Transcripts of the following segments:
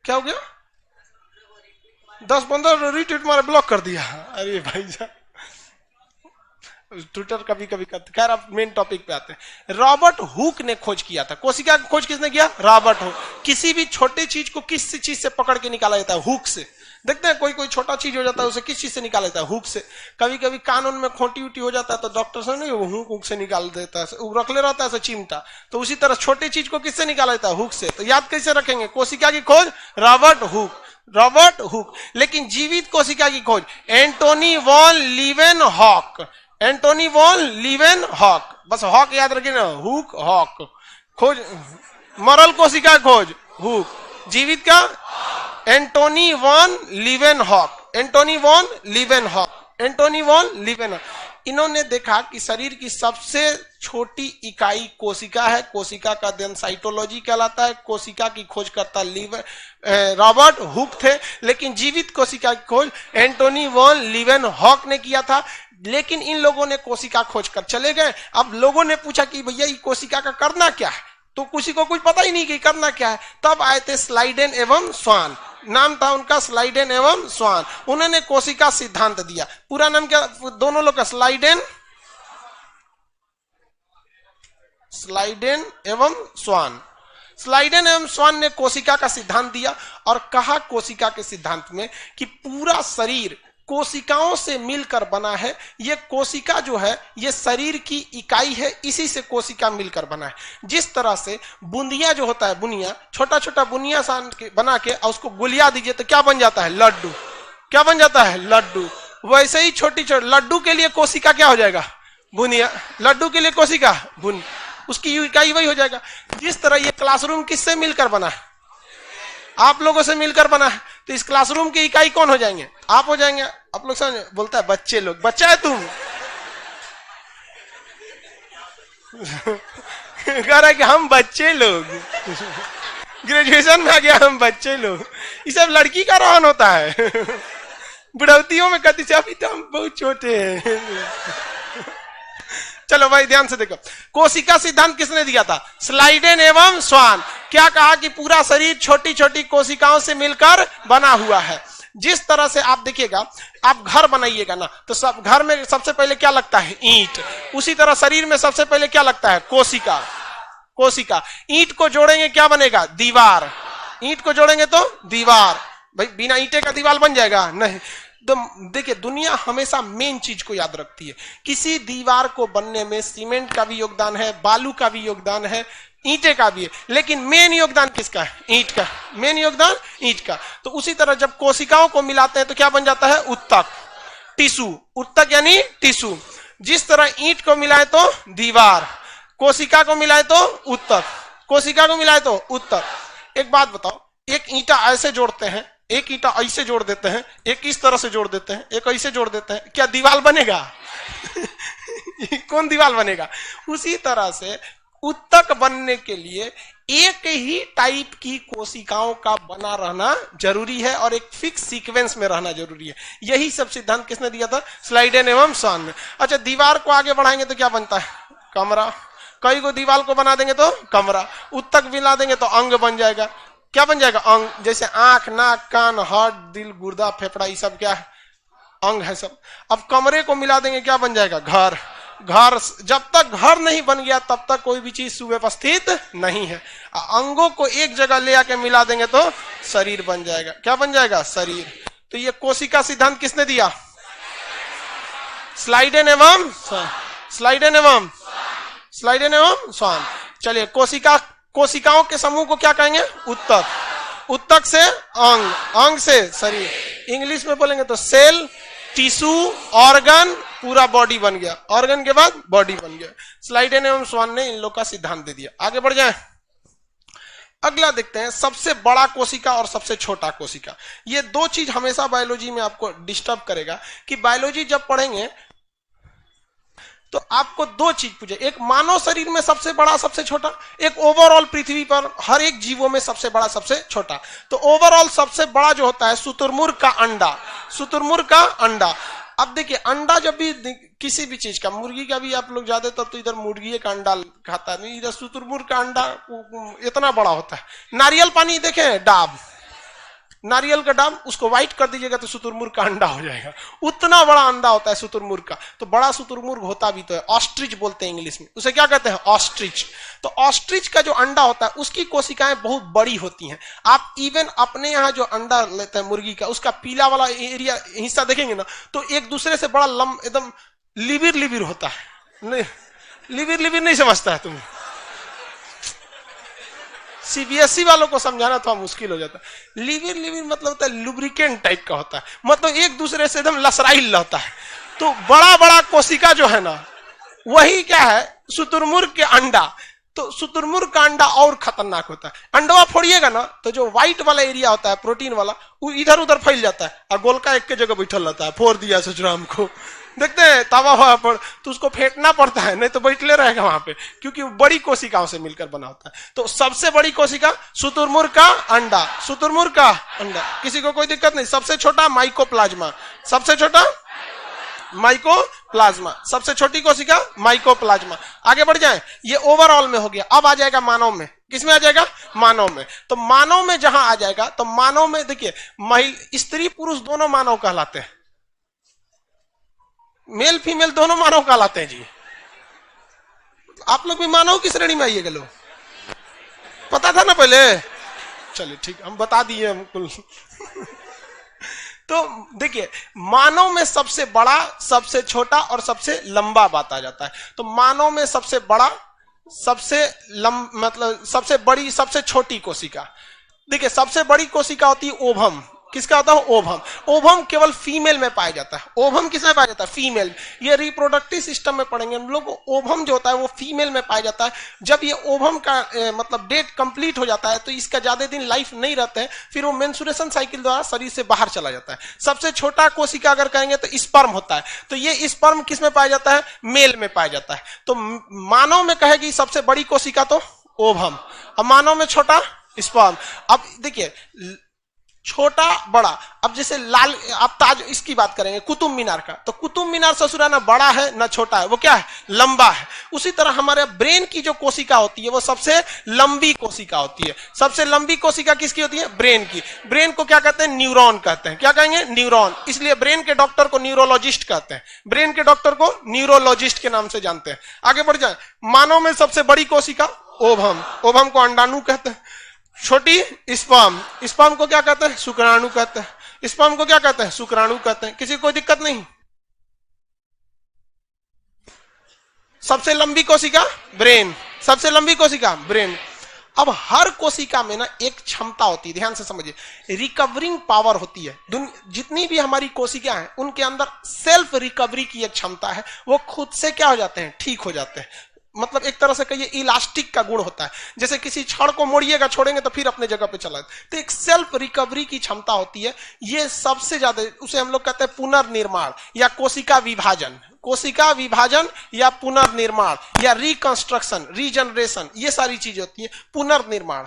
क्या हो गया? 10-15 रीट्वीट मारे, ब्लॉक कर दिया। अरे भाई साहब, ट्विटर कभी कभी करते। खैर अब मेन टॉपिक पे आते हैं। रॉबर्ट हुक ने खोज किया था। कोशिका की खोज किसने किया? Robert Hooke. किसी भी छोटी चीज को किस चीज से पकड़ के निकाला जाता है? हुक से। देखते हैं कोई कोई छोटा चीज हो जाता है उसे किस चीज से निकाला जाता है? हुक से। कभी कभी कानून में खोटी उटी हो जाता है तो डॉक्टर से नहीं, वो हुक से निकाल देता है, रख ले रहता है ऐसा चिमटा। तो उसी तरह छोटी चीज को किससे निकाला जाता है? हुक से। तो याद कैसे रखेंगे? कोशिका की खोज रॉबर्ट हुक, रॉबर्ट हुक। लेकिन जीवित कोशिका की खोज Antony von Leeuwenhoek, Antony von Leeuwenhoek. बस हॉक याद रखिए ना, हुक हॉक। खोज मरल कोशिका खोज हुक, जीवित का Antony von Leeuwenhoek, Antony von Leeuwenhoek, Antony von Leeuwenhoek. इन्होंने देखा कि शरीर की सबसे छोटी इकाई कोशिका है। कोशिका का अध्ययन साइटोलॉजी कहलाता है। कोशिका की खोज करता रॉबर्ट हुक थे, लेकिन जीवित कोशिका की खोज एंटोनी वॉन लीवेनहॉक ने किया था। लेकिन इन लोगों ने कोशिका खोज कर चले गए। अब लोगों ने पूछा कि भैया ये कोशिका का करना क्या है, तो किसी को कुछ पता ही नहीं कि करना क्या है। तब आए थे स्लाइडेन एवं स्वान, नाम था उनका स्लाइडेन एवं स्वान। उन्होंने कोशिका सिद्धांत दिया। पूरा नाम क्या दोनों लोग का? स्लाइडेन, स्लाइडेन एवं स्वान। स्लाइडेन एवं स्वान ने कोशिका का सिद्धांत दिया और कहा कोशिका के सिद्धांत में कि पूरा शरीर कोशिकाओं से मिलकर बना है। ये कोशिका जो है ये शरीर की इकाई है, इसी से कोशिका मिलकर बना है। जिस तरह से बुंदिया जो होता है, बुनिया, छोटा छोटा बुनिया सान के बना के और उसको गुलिया दीजिए तो क्या बन जाता है? लड्डू। क्या बन जाता है? लड्डू। वैसे ही छोटी छोटी लड्डू के लिए कोशिका क्या हो जाएगा? बुनिया। लड्डू के लिए कोशिका बुन, उसकी इकाई वही हो जाएगा। जिस तरह ये क्लासरूम किससे मिलकर बना है? आप लोगों से मिलकर बना है। तो इस क्लासरूम की इकाई कौन हो जाएंगे? आप हो जाएंगे। आप लोग समझ, बोलता है बच्चे लोग, बच्चा है तुम। कह रहा है कि हम बच्चे लोग, ग्रेजुएशन में आ गया, हम बच्चे लोग। ये सब लड़की का रोहन होता है। बुढ़ौतियों में कहती अभी तो हम बहुत छोटे हैं। चलो भाई ध्यान से देखो, कोशिका सिद्धांत किसने दिया था? स्लाइडेन एवं स्वान। क्या कहा कि पूरा शरीर छोटी छोटी कोशिकाओं से मिलकर बना हुआ है। जिस तरह से आप देखिएगा, आप घर बनाइएगा ना तो सब घर में सबसे पहले क्या लगता है? ईंट। उसी तरह शरीर में सबसे पहले क्या लगता है? कोशिका। कोशिका। ईंट को जोड़ेंगे क्या बनेगा? दीवार। ईंट को जोड़ेंगे तो दीवार। भाई बिना ईंटे का दीवार बन जाएगा? नहीं। तो देखिए दुनिया हमेशा मेन चीज को याद रखती है। किसी दीवार को बनने में सीमेंट का भी योगदान है, बालू का भी योगदान है, ईंटे का भी है, लेकिन मेन योगदान किसका है? ईंट का। मेन योगदान ईंट का। तो उसी तरह जब कोशिकाओं को मिलाते हैं तो क्या बन जाता है? उत्तक, टिश्यू। उत्तक यानी टिश्यू। जिस तरह ईंट को मिलाए तो दीवार, कोशिका को मिलाए तो उत्तक, कोशिका को मिलाए तो उत्तक। एक बात बताओ, एक ईंटा ऐसे जोड़ते हैं, एक ईंटा ऐसे जोड़ देते हैं, एक इस तरह से जोड़ देते हैं, एक ऐसे जोड़ देते हैं, क्या दीवार बनेगा? कौन दीवार बनेगा? उसी तरह से उत्तक बनने के लिए एक ही टाइप की कोशिकाओं का बना रहना जरूरी है और एक फिक्स सीक्वेंस में रहना जरूरी है। यही सब सिद्धांत किसने दिया था? स्लाइडेन एवं स्वान ने। अच्छा, दीवार को आगे बढ़ाएंगे तो क्या बनता है? कमरा। कई को दीवार को बना देंगे तो कमरा। उत्तक मिला देंगे तो अंग बन जाएगा। क्या बन जाएगा? अंग। जैसे आंख, नाक, कान, हार्ट, दिल, गुर्दा, फेफड़ा, ये सब क्या है? अंग है सब। अब कमरे को मिला देंगे, क्या बन जाएगा? घर। घर। जब तक घर नहीं बन गया तब तक कोई भी चीज सुव्यवस्थित नहीं है। अंगों को एक जगह ले आके मिला देंगे तो शरीर बन जाएगा। क्या बन जाएगा? शरीर। तो ये कोशिका सिद्धांत किसने दिया? स्लाइडेन एवं स्लाइडेन एवं स्लाइडेन एवं स्वान। चलिए, कोशिकाओं के समूह को क्या कहेंगे? उत्तक। उत्तक से अंग, अंग से शरीर। इंग्लिश में बोलेंगे तो सेल, टिश्यू, ऑर्गन, पूरा बॉडी बन गया। ऑर्गन के बाद बॉडी बन गया। स्लाइडेन एवं स्वान ने इन लोग का सिद्धांत दे दिया। आगे बढ़ जाए, अगला देखते हैं, सबसे बड़ा कोशिका और सबसे छोटा कोशिका। ये दो चीज हमेशा बायोलॉजी में आपको डिस्टर्ब करेगा कि बायोलॉजी जब पढ़ेंगे तो आपको दो चीज पूछे, एक मानव शरीर में सबसे बड़ा सबसे छोटा, एक ओवरऑल पृथ्वी पर हर एक जीवों में सबसे बड़ा सबसे छोटा। तो ओवरऑल सबसे बड़ा जो होता है शुतुरमुर्ग का अंडा। शुतुरमुर्ग का अंडा। अब देखिए, अंडा जब भी किसी भी चीज का, मुर्गी का भी आप लोग ज्यादातर तो इधर मुर्गी का अंडा खाता है, इधर शुतुरमुर्ग का अंडा इतना बड़ा होता है। नारियल पानी देखे, डाब, नारियल का दाम, उसको व्हाइट कर दीजिएगा तो शुतुरमुर्ग का अंडा हो जाएगा। उतना बड़ा अंडा होता है शुतुरमुर्ग का। तो बड़ा शुतुरमुर्ग होता भी तो है, ऑस्ट्रिच बोलते हैं इंग्लिश में, उसे क्या कहते हैं? ऑस्ट्रिच। तो ऑस्ट्रिच का जो अंडा होता है उसकी कोशिकाएं बहुत बड़ी होती हैं। आप इवन अपने यहाँ जो अंडा लेते हैं मुर्गी का, उसका पीला वाला एरिया हिस्सा देखेंगे ना तो एक दूसरे से बड़ा एकदम लिबिर लिबिर होता है। नहीं, लिबिर लिबिर नहीं समझता है तुम, सीबीएसई वालों को समझाना थोड़ा मुश्किल हो जाता है। लिविर लिविर मतलब होता है लुब्रिकेंट टाइप का होता है, मतलब एक दूसरे से एकदम लसराइल रहता है। तो बड़ा बड़ा कोशिका जो है ना, वही क्या है? शुतुरमुर्ग के अंडा। तो शुतुरमुर्ग का अंडा और खतरनाक होता है। अंडवा फोड़िएगा ना तो जो व्हाइट वाला एरिया होता है प्रोटीन वाला, वो इधर उधर फैल जाता है और गोलका एक के जगह बैठल रहता है। फोड़ दिया ससुराम को, देखते हैं तवा हुआ पर, तो उसको फेंटना पड़ता है, नहीं तो बैठले रहेगा वहां पे, क्योंकि वो बड़ी कोशिकाओं से मिलकर बना होता है। तो सबसे बड़ी कोशिका शुतुरमुर्ग का अंडा, शुतुरमुर्ग का अंडा, किसी को कोई दिक्कत नहीं। सबसे छोटा माइकोप्लाज्मा, सबसे छोटा माइकोप्लाज्मा, सबसे छोटी कोशिका माइकोप्लाज्मा। आगे बढ़ जाए, ये ओवरऑल में हो गया। अब आ जाएगा मानव में। किसमें आ जाएगा? मानव में। तो मानव में जहां आ जाएगा तो मानव में देखिए, स्त्री पुरुष दोनों मानव कहलाते हैं, मेल फीमेल दोनों मानव कहलाते हैं जी। आप लोग भी मानव की श्रेणी में आइएगा। लोग पता था ना पहले? चलिए ठीक, हम बता दिए हमको। तो देखिए, मानव में सबसे बड़ा, सबसे छोटा और सबसे लंबा बात आ जाता है। तो मानव में सबसे बड़ा, सबसे मतलब सबसे बड़ी, सबसे छोटी कोशिका। देखिए, सबसे बड़ी कोशिका होती है ओवम। किसका होता है? ओवम। ओवम केवल फीमेल में पाया जाता है। ओवम किसमें पाया जाता है? फीमेल। ये रिप्रोडक्टिव सिस्टम में पढ़ेंगे हम लोग। ओवम जो होता है वो फीमेल में पाया जाता है। जब ये ओवम का मतलब डेट कंप्लीट हो जाता है तो इसका ज्यादा दिन लाइफ नहीं रहता है, फिर वो मेंस्ट्रुएशन साइकिल द्वारा शरीर से बाहर चला जाता है। सबसे छोटा कोशिका अगर कहेंगे तो स्पर्म होता है। तो ये स्पर्म किसमें पाया जाता है? मेल में पाया जाता है। तो मानव में कहेगी सबसे बड़ी कोशिका तो ओवम, अब मानव में छोटा स्पर्म। अब देखिए, छोटा बड़ा, अब जैसे लाल, आप ताज इसकी बात करेंगे कुतुब मीनार का, तो कुतुब मीनार ससुरा ना बड़ा है ना छोटा है, वो क्या है? लंबा है। उसी तरह हमारे ब्रेन की जो कोशिका होती है वो सबसे लंबी कोशिका होती है। सबसे लंबी कोशिका किसकी होती है? ब्रेन की। ब्रेन को क्या कहते हैं? न्यूरॉन कहते हैं। क्या कहेंगे? न्यूरॉन। इसलिए ब्रेन के डॉक्टर को न्यूरोलॉजिस्ट कहते हैं। ब्रेन के डॉक्टर को न्यूरोलॉजिस्ट के नाम से जानते हैं। आगे बढ़ जाए, मानव में सबसे बड़ी कोशिका ओवम। ओवम को अंडाणु कहते हैं। छोटी स्पर्म। स्पर्म को क्या कहते हैं? शुक्राणु कहते हैं। स्पर्म को क्या कहते हैं? शुक्राणु कहते हैं। किसी को कोई दिक्कत नहीं? सबसे लंबी कोशिका ब्रेन, सबसे लंबी कोशिका ब्रेन। अब हर कोशिका में ना एक क्षमता होती है, ध्यान से समझिए, रिकवरिंग पावर होती है। जितनी भी हमारी कोशिका हैं उनके अंदर सेल्फ रिकवरी की एक क्षमता है। वो खुद से क्या हो जाते हैं? ठीक हो जाते हैं। मतलब एक तरह से कहिए इलास्टिक का गुण होता है। जैसे किसी छड़ को मोड़िएगा, छोड़ेंगे तो फिर अपने जगह पे चला। तो एक सेल्फ रिकवरी की क्षमता होती है। ये सबसे ज्यादा, उसे हम लोग कहते हैं पुनर्निर्माण या कोशिका विभाजन। कोशिका विभाजन या पुनर्निर्माण या रिकंस्ट्रक्शन, रीजनरेशन, ये सारी चीजें होती है। पुनर्निर्माण,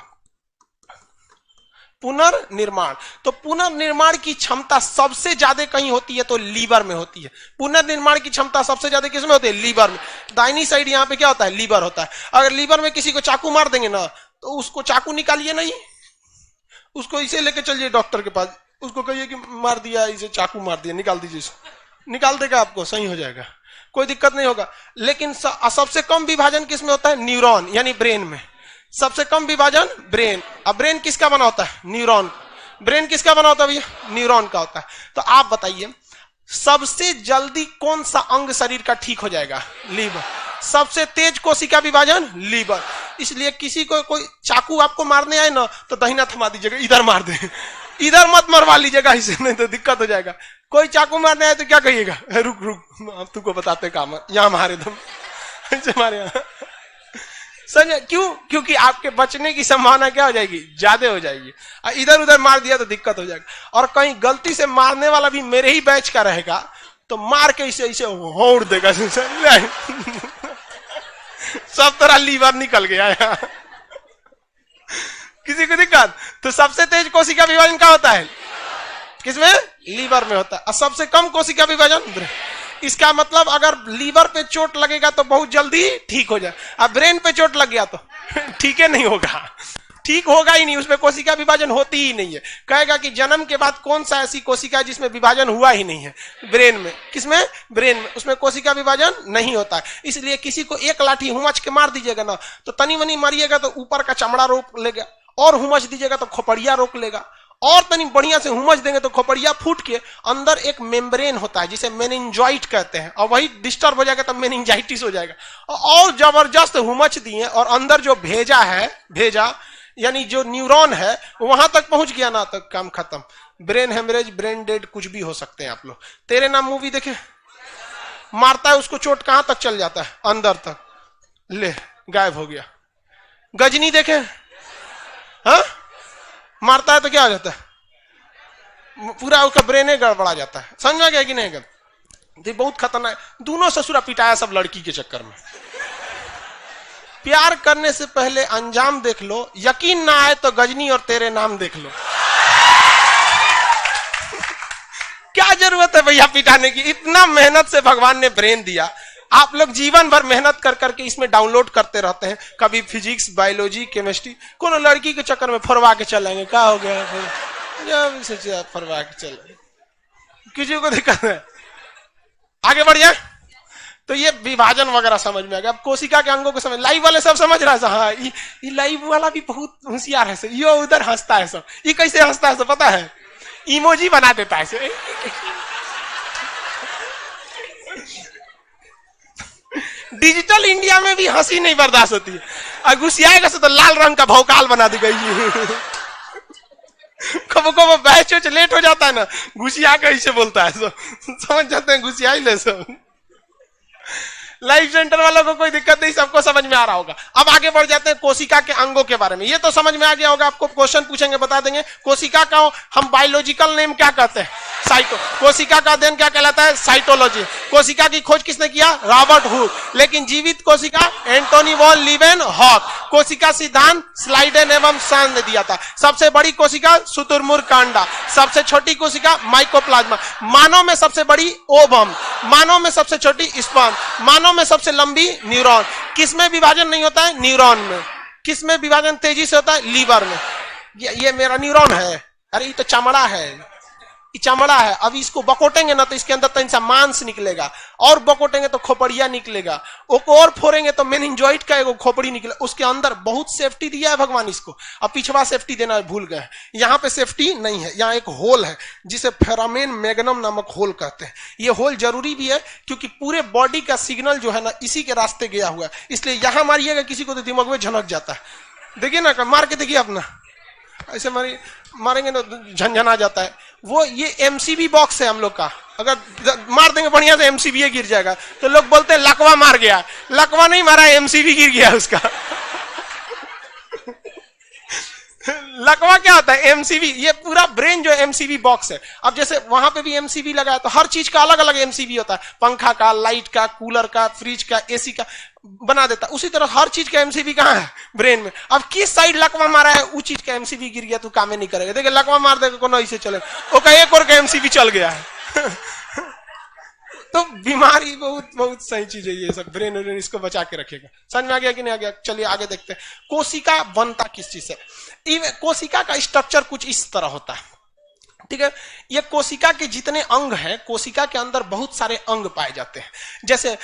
पुनर्निर्माण। तो पुनर्निर्माण की क्षमता सबसे ज्यादा कहीं होती है तो लीवर में होती है। पुनर्निर्माण की क्षमता सबसे ज्यादा किसमें होती है? लीवर में। दाहिनी साइड यहां पे क्या होता है? लीवर होता है। अगर लीवर में किसी को चाकू मार देंगे ना तो उसको चाकू निकालिए नहीं, उसको इसे लेके चलिए डॉक्टर के पास, उसको कहिए कि मार दिया, इसे चाकू मार दिया, निकाल दीजिए इसको, निकाल देगा, आपको सही हो जाएगा, कोई दिक्कत नहीं होगा। लेकिन सबसे कम विभाजन किसमें होता है? न्यूरॉन यानी ब्रेन में। सबसे कम विभाजन ब्रेन। अब ब्रेन किसका बना होता है? न्यूरॉन। ब्रेन किसका बना होता है भैया? न्यूरॉन का होता है। तो आप बताइए, सबसे जल्दी कौन सा अंग शरीर का ठीक हो जाएगा? लीवर। सबसे तेज कोशिका विभाजन लीवर। इसलिए किसी को कोई चाकू आपको मारने आए ना तो दहिना थमा दीजिएगा, इधर मार दे, इधर मत मरवा लीजिएगा, इसे नहीं तो दिक्कत हो जाएगा। कोई चाकू मारने आए तो क्या कहिएगा? रुक रुक, अब तुमको बताते काम, यहां मारे दम, हमारे यहाँ। समझे क्यों? क्योंकि आपके बचने की संभावना क्या हो जाएगी? ज्यादा हो जाएगी। इधर उधर मार दिया तो दिक्कत हो जाएगा। और कहीं गलती से मारने वाला भी मेरे ही बैच का रहेगा तो मार के इसे इसे होड़ देगा, सब तरह लीवर निकल गया है। किसी को दिक्कत? तो सबसे तेज कोशिका विभाजन क्या होता है? किसमें? लीवर में होता है। और सबसे कम कोशिका विभाजन। इसका मतलब अगर लीवर पे चोट लगेगा तो बहुत जल्दी ठीक हो जाए, अब ब्रेन पे चोट लग गया तो ठीक है नहीं होगा। ठीक होगा ही नहीं, उसमें कोशिका विभाजन होती ही नहीं है। कहेगा कि जन्म के बाद कौन सा ऐसी कोशिका है जिसमें विभाजन हुआ ही नहीं है? ब्रेन में। किसमें? ब्रेन में। उसमें कोशिका विभाजन नहीं होता है। इसलिए किसी को एक लाठी हुमच के मार दीजिएगा ना, तो तनी मनी मारिएगा तो ऊपर का चमड़ा रोक लेगा, और हुमच दीजिएगा तो खोपड़िया रोक लेगा, और तनी बढ़िया से हुमच देंगे तो खोपड़िया फूट के अंदर एक मेम्ब्रेन होता है जिसे मेनिंजाइट कहते हैं, और वही डिस्टर्ब हो जाएगा तो मेनिंजाइटिस हो जाएगा। और जबरदस्त हुमच दिए और अंदर जो भेजा यानी जो न्यूरॉन है वहां तक पहुंच गया ना, तक काम खत्म। ब्रेन हेमरेज, ब्रेन डेड कुछ भी हो सकते हैं आप लोग। तेरे नाम मूवी देखे? मारता है उसको, चोट कहां तक चल जाता है? अंदर तक, ले गायब हो गया। गजनी देखे? हाँ, मारता है तो क्या हो जाता है? पूरा उसका ब्रेन गड़बड़ा जाता है। समझ में गया कि नहीं? गल बहुत खतरनाक। दोनों ससुरा पिटाया सब लड़की के चक्कर में। प्यार करने से पहले अंजाम देख लो, यकीन ना आए तो गजनी और तेरे नाम देख लो। क्या जरूरत है भैया पिटाने की? इतना मेहनत से भगवान ने ब्रेन दिया, आप लोग जीवन भर मेहनत कर करके इसमें डाउनलोड करते रहते हैं, कभी फिजिक्स, बायोलॉजी, केमिस्ट्री। कोनो लड़की के चक्कर में फरवा के चलेंगे, क्या हो गया? फरवा के चले, किसी को दिक्कत है? आगे बढ़ जाए तो ये विभाजन वगैरह समझ में आ गया। अब कोशिका के अंगों को समझ, लाइव वाले सब समझ रहा है। हाँ, ये लाइव वाला भी बहुत होशियार है। ये उधर हंसता है सब। ये कैसे हंसता है सब पता है? इमोजी बना देता है। डिजिटल इंडिया में भी हंसी नहीं बर्दाश्त होती है, और गुस्साएगा तो लाल रंग का भौकाल बना दी गई। कबो कबो बैच लेट हो जाता है ना, गुस्सिया कैसे बोलता है सब, समझ जाते हैं गुस्सिया ही ले सब। लाइव सेंटर वालों को कोई दिक्कत नहीं, सबको समझ में आ रहा होगा। अब आगे बढ़ जाते हैं कोशिका के अंगों के बारे में। ये तो समझ में आ गया होगा, आपको क्वेश्चन पूछेंगे बता देंगे। कोशिका का हम बायोलॉजिकल नेम क्या कहते हैं? साइटो। कोशिका का अध्ययन क्या कहलाता है? साइटोलॉजी। कोशिका की खोज किसने किया? Robert Hooke. लेकिन जीवित कोशिका एंटोनी वॉन लीवेनहॉक। कोशिका सिद्धांत स्लाइडेन एवं सांड ने दिया था। सबसे बड़ी कोशिका शुतुरमुर्ग कांडा। सबसे छोटी कोशिका माइकोप्लाज्मा। मानव में सबसे बड़ी ओवम। मानव में सबसे छोटी स्पर्म। मानव में सबसे लंबी न्यूरॉन। किसमें विभाजन नहीं होता है? न्यूरॉन में। किसमें विभाजन तेजी से होता है? लीवर में। ये मेरा न्यूरॉन है, अरे ये तो चमड़ा है, ये चमड़ा है। अब इसको बकोटेंगे ना तो इसके अंदर तो मांस निकलेगा, और बकोटेंगे तो खोपड़िया निकलेगा, और फोड़ेंगे तो मेनिंजाइट का एगो खोपड़ी निकले। उसके अंदर बहुत सेफ्टी दिया है भगवान इसको। अब पिछवा सेफ्टी देना भूल गए, यहाँ पे सेफ्टी नहीं है। यहाँ एक होल है जिसे फेरामेन मैग्नम नामक होल कहते हैं। ये होल जरूरी भी है क्योंकि पूरे बॉडी का सिग्नल जो है ना इसी के रास्ते गया हुआ है, इसलिए यहां मारिएगा किसी को तो दिमाग में झनक जाता है। देखिए ना, मार के देखिए अपना, ऐसे मारेंगे ना झंझना जाता है। वो ये एमसीबी बॉक्स है हम लोग का, अगर मार देंगे बढ़िया से एमसीबी गिर जाएगा। तो लोग बोलते हैं लकवा मार गया, लकवा नहीं मारा, एमसीबी गिर गया उसका। लकवा क्या होता है? एमसीबी। ये पूरा ब्रेन जो एमसीबी बॉक्स है। अब जैसे वहां पे भी एमसीबी लगा है तो हर चीज का अलग अलग एमसीबी होता है, पंखा का, लाइट का, कूलर का, फ्रिज का, एसी का बना देता है। उसी तरह हर चीज का एमसीबी कहां है? ब्रेन में। अब किस साइड लकवा मारा है उस चीज का एमसीबी गिर गया तो काम नहीं करेगा। देखिए लकवा मार देगा कोनो ऐसे चलेगा, ओके एक और का एमसीबी चल गया है। तो बीमारी बहुत बहुत सही चीज है ये सब। ब्रेन इसको बचा के रखेगा। समझ में आ गया कि नहीं आ गया? चलिए आगे देखते हैं। कोशिका बनता किस चीज से? कोशिका का स्ट्रक्चर कुछ इस तरह होता है, ठीक है। ये कोशिका के जितने अंग हैं, कोशिका के अंदर बहुत सारे अंग पाए जाते हैं, जैसे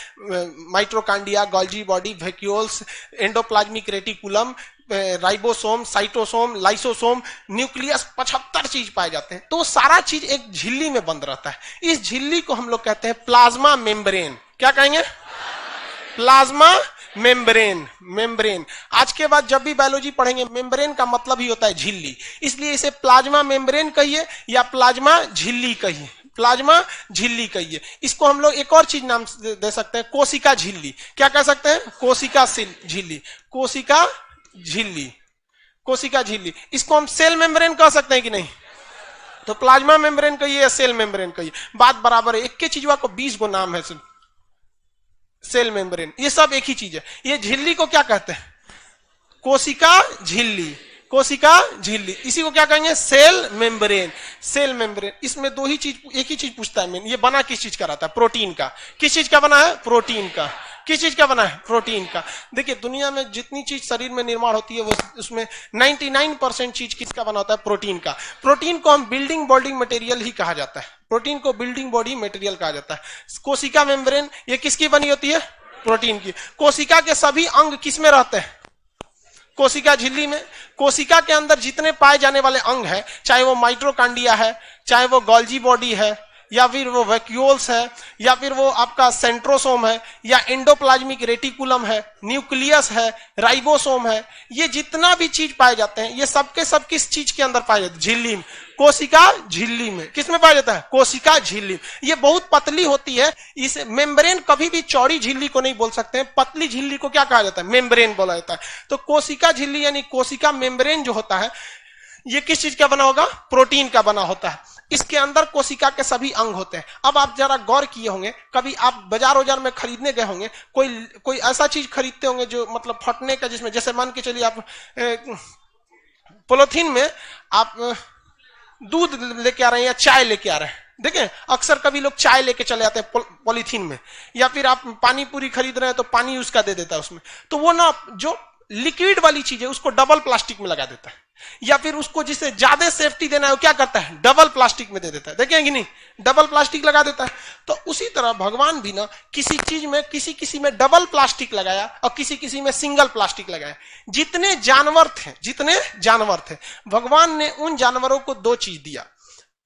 mitochondria, Golgi body, vacuoles, endoplasmic reticulum, ribosome, cytosome, lysosome, nucleus, 75 चीज पाए जाते हैं। तो सारा चीज एक झिल्ली में बंद रहता है। इस झिल्ली को हम लोग कहते हैं प्लाज्मा मेम्ब्रेन। क्या कहेंगे? Plasma membrane. मेम्ब्रेन आज के बाद जब भी बायोलॉजी पढ़ेंगे, मेम्ब्रेन का मतलब ही होता है झिल्ली, इसलिए इसे प्लाज्मा मेम्ब्रेन कहिए या प्लाज्मा झिल्ली कहिए। प्लाज्मा झिल्ली कहिए। इसको हम लोग एक और चीज नाम दे सकते हैं, कोशिका झिल्ली। क्या कह सकते हैं? कोशिका झिल्ली। कोशिका झिल्ली, कोशिका झिल्ली। इसको हम सेल मेम्ब्रेन कह सकते हैं कि नहीं? तो प्लाज्मा मेम्ब्रेन कहिए या सेल मेम्ब्रेन कहिए, बात बराबर है। एक के चीज को 20 गो नाम है। सेल मेम्ब्रेन, ये सब एक ही चीज है। ये झिल्ली को क्या कहते हैं? कोशिका झिल्ली। कोशिका झिल्ली, इसी को क्या कहेंगे? Cell membrane. सेल मेम्ब्रेन, इसमें दो ही चीज, एक ही चीज पूछता है। ये बना किस चीज का रहता है? प्रोटीन का। किस चीज का बना है? प्रोटीन का। किस चीज का बना है? प्रोटीन का। देखिए दुनिया में जितनी चीज शरीर में निर्माण होती है वो उसमें 99% चीज किसका बना होता है? प्रोटीन का। प्रोटीन को हम बिल्डिंग बॉडी मटेरियल ही कहा जाता है। प्रोटीन को बिल्डिंग बॉडी मटेरियल कहा जाता है। कोशिका मेम्ब्रेन ये किसकी बनी होती है? प्रोटीन की। कोशिका के सभी अंग किस में रहते हैं? कोशिका झिल्ली में। कोशिका के अंदर जितने पाए जाने वाले अंग है, चाहे वो माइटोकांड्रिया है, चाहे वो गोल्जी बॉडी है, या फिर वो वैक्यूल्स है, या फिर वो आपका सेंट्रोसोम है, या एंडोप्लाज्मिक रेटिकुलम है, न्यूक्लियस है, राइबोसोम है, ये जितना भी चीज पाए जाते हैं ये सबके सब किस चीज के अंदर पाए जाते हैं? झिल्ली में। कोशिका झिल्ली में। किस में पाया जाता है? कोशिका झिल्ली। ये बहुत पतली होती है। इस मेम्ब्रेन कभी भी चौड़ी झिल्ली को नहीं बोल सकते हैं। पतली झिल्ली को क्या कहा जाता है? मेम्ब्रेन बोला जाता है। तो कोशिका झिल्ली यानी कोशिका मेम्ब्रेन जो होता है ये किस चीज का बना होगा? प्रोटीन का बना होता है। इसके अंदर कोशिका के सभी अंग होते हैं। अब आप जरा गौर किए होंगे, कभी आप बाजार में खरीदने गए होंगे, कोई ऐसा चीज खरीदते होंगे जो मतलब फटने का, जिसमें जैसे मान के चलिए आप पॉलिथीन में आप दूध लेके आ रहे हैं या चाय लेके आ रहे हैं। देखें अक्सर कभी लोग चाय लेके चले आते हैं पॉलिथीन में, या फिर आप पानी पूरी खरीद रहे हैं तो पानी उसका दे देता है उसमें। तो वो ना जो लिक्विड वाली चीज है उसको डबल प्लास्टिक में लगा देता है, या फिर उसको जिसे ज्यादा सेफ्टी देना है वो क्या करता है? डबल प्लास्टिक में दे देता है। देखें कि नहीं, डबल प्लास्टिक लगा देता है। तो उसी तरह भगवान भी ना किसी चीज में किसी में डबल प्लास्टिक लगाया और किसी में सिंगल प्लास्टिक लगाया। जितने जानवर थे भगवान ने उन जानवरों को दो चीज दिया,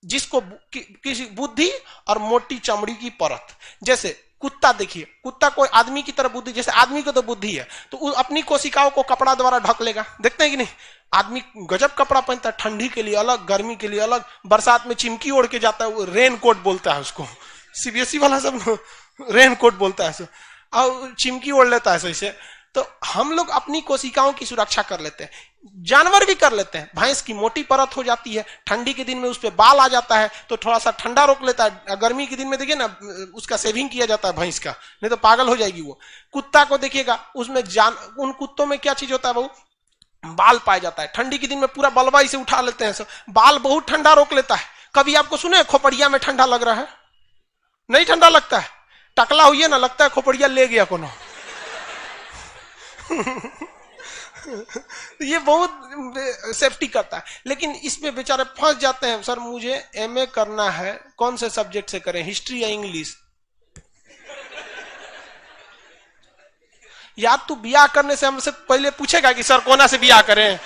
जिसको किसी बुद्धि और मोटी चमड़ी की परत। जैसे कुत्ता, देखिए कुत्ता कोई आदमी की तरह बुद्धि, जैसे आदमी को तो बुद्धि है तो अपनी कोशिकाओं को कपड़ा द्वारा ढक लेगा। देखते हैं कि नहीं, आदमी गजब कपड़ा पहनता है, ठंडी के लिए अलग, गर्मी के लिए अलग, बरसात में चिमकी ओढ़ के जाता है, वो रेन कोट बोलता है उसको, सीबीएसई वाला सब रेन कोट बोलता है, और चिमकी ओढ़ लेता है ऐसे। तो हम लोग अपनी कोशिकाओं की सुरक्षा कर लेते हैं, जानवर भी कर लेते हैं। भैंस की मोटी परत हो जाती है, ठंडी के दिन में उस पर बाल आ जाता है तो थोड़ा सा ठंडा रोक लेता है। गर्मी के दिन में देखिए ना उसका सेविंग किया जाता है भैंस का, नहीं तो पागल हो जाएगी वो। कुत्ता को देखिएगा उसमें उन कुत्तों में क्या चीज होता है? वो बाल पाया जाता है। ठंडी के दिन में पूरा बलवाई से उठा लेते हैं, बाल बहुत ठंडा रोक लेता है। कभी आपको सुने खोपड़िया में ठंडा लग रहा है? नहीं ठंडा लगता है, टकला हुई है ना, लगता है खोपड़िया ले गया कोनो। ये बहुत सेफ्टी करता है, लेकिन इसमें बेचारे फंस जाते हैं। सर मुझे एमए करना है, कौन से सब्जेक्ट से करें, हिस्ट्री या इंग्लिश? यार तू बियाह करने से हमसे पहले पूछेगा कि सर कोना से बियाह करें?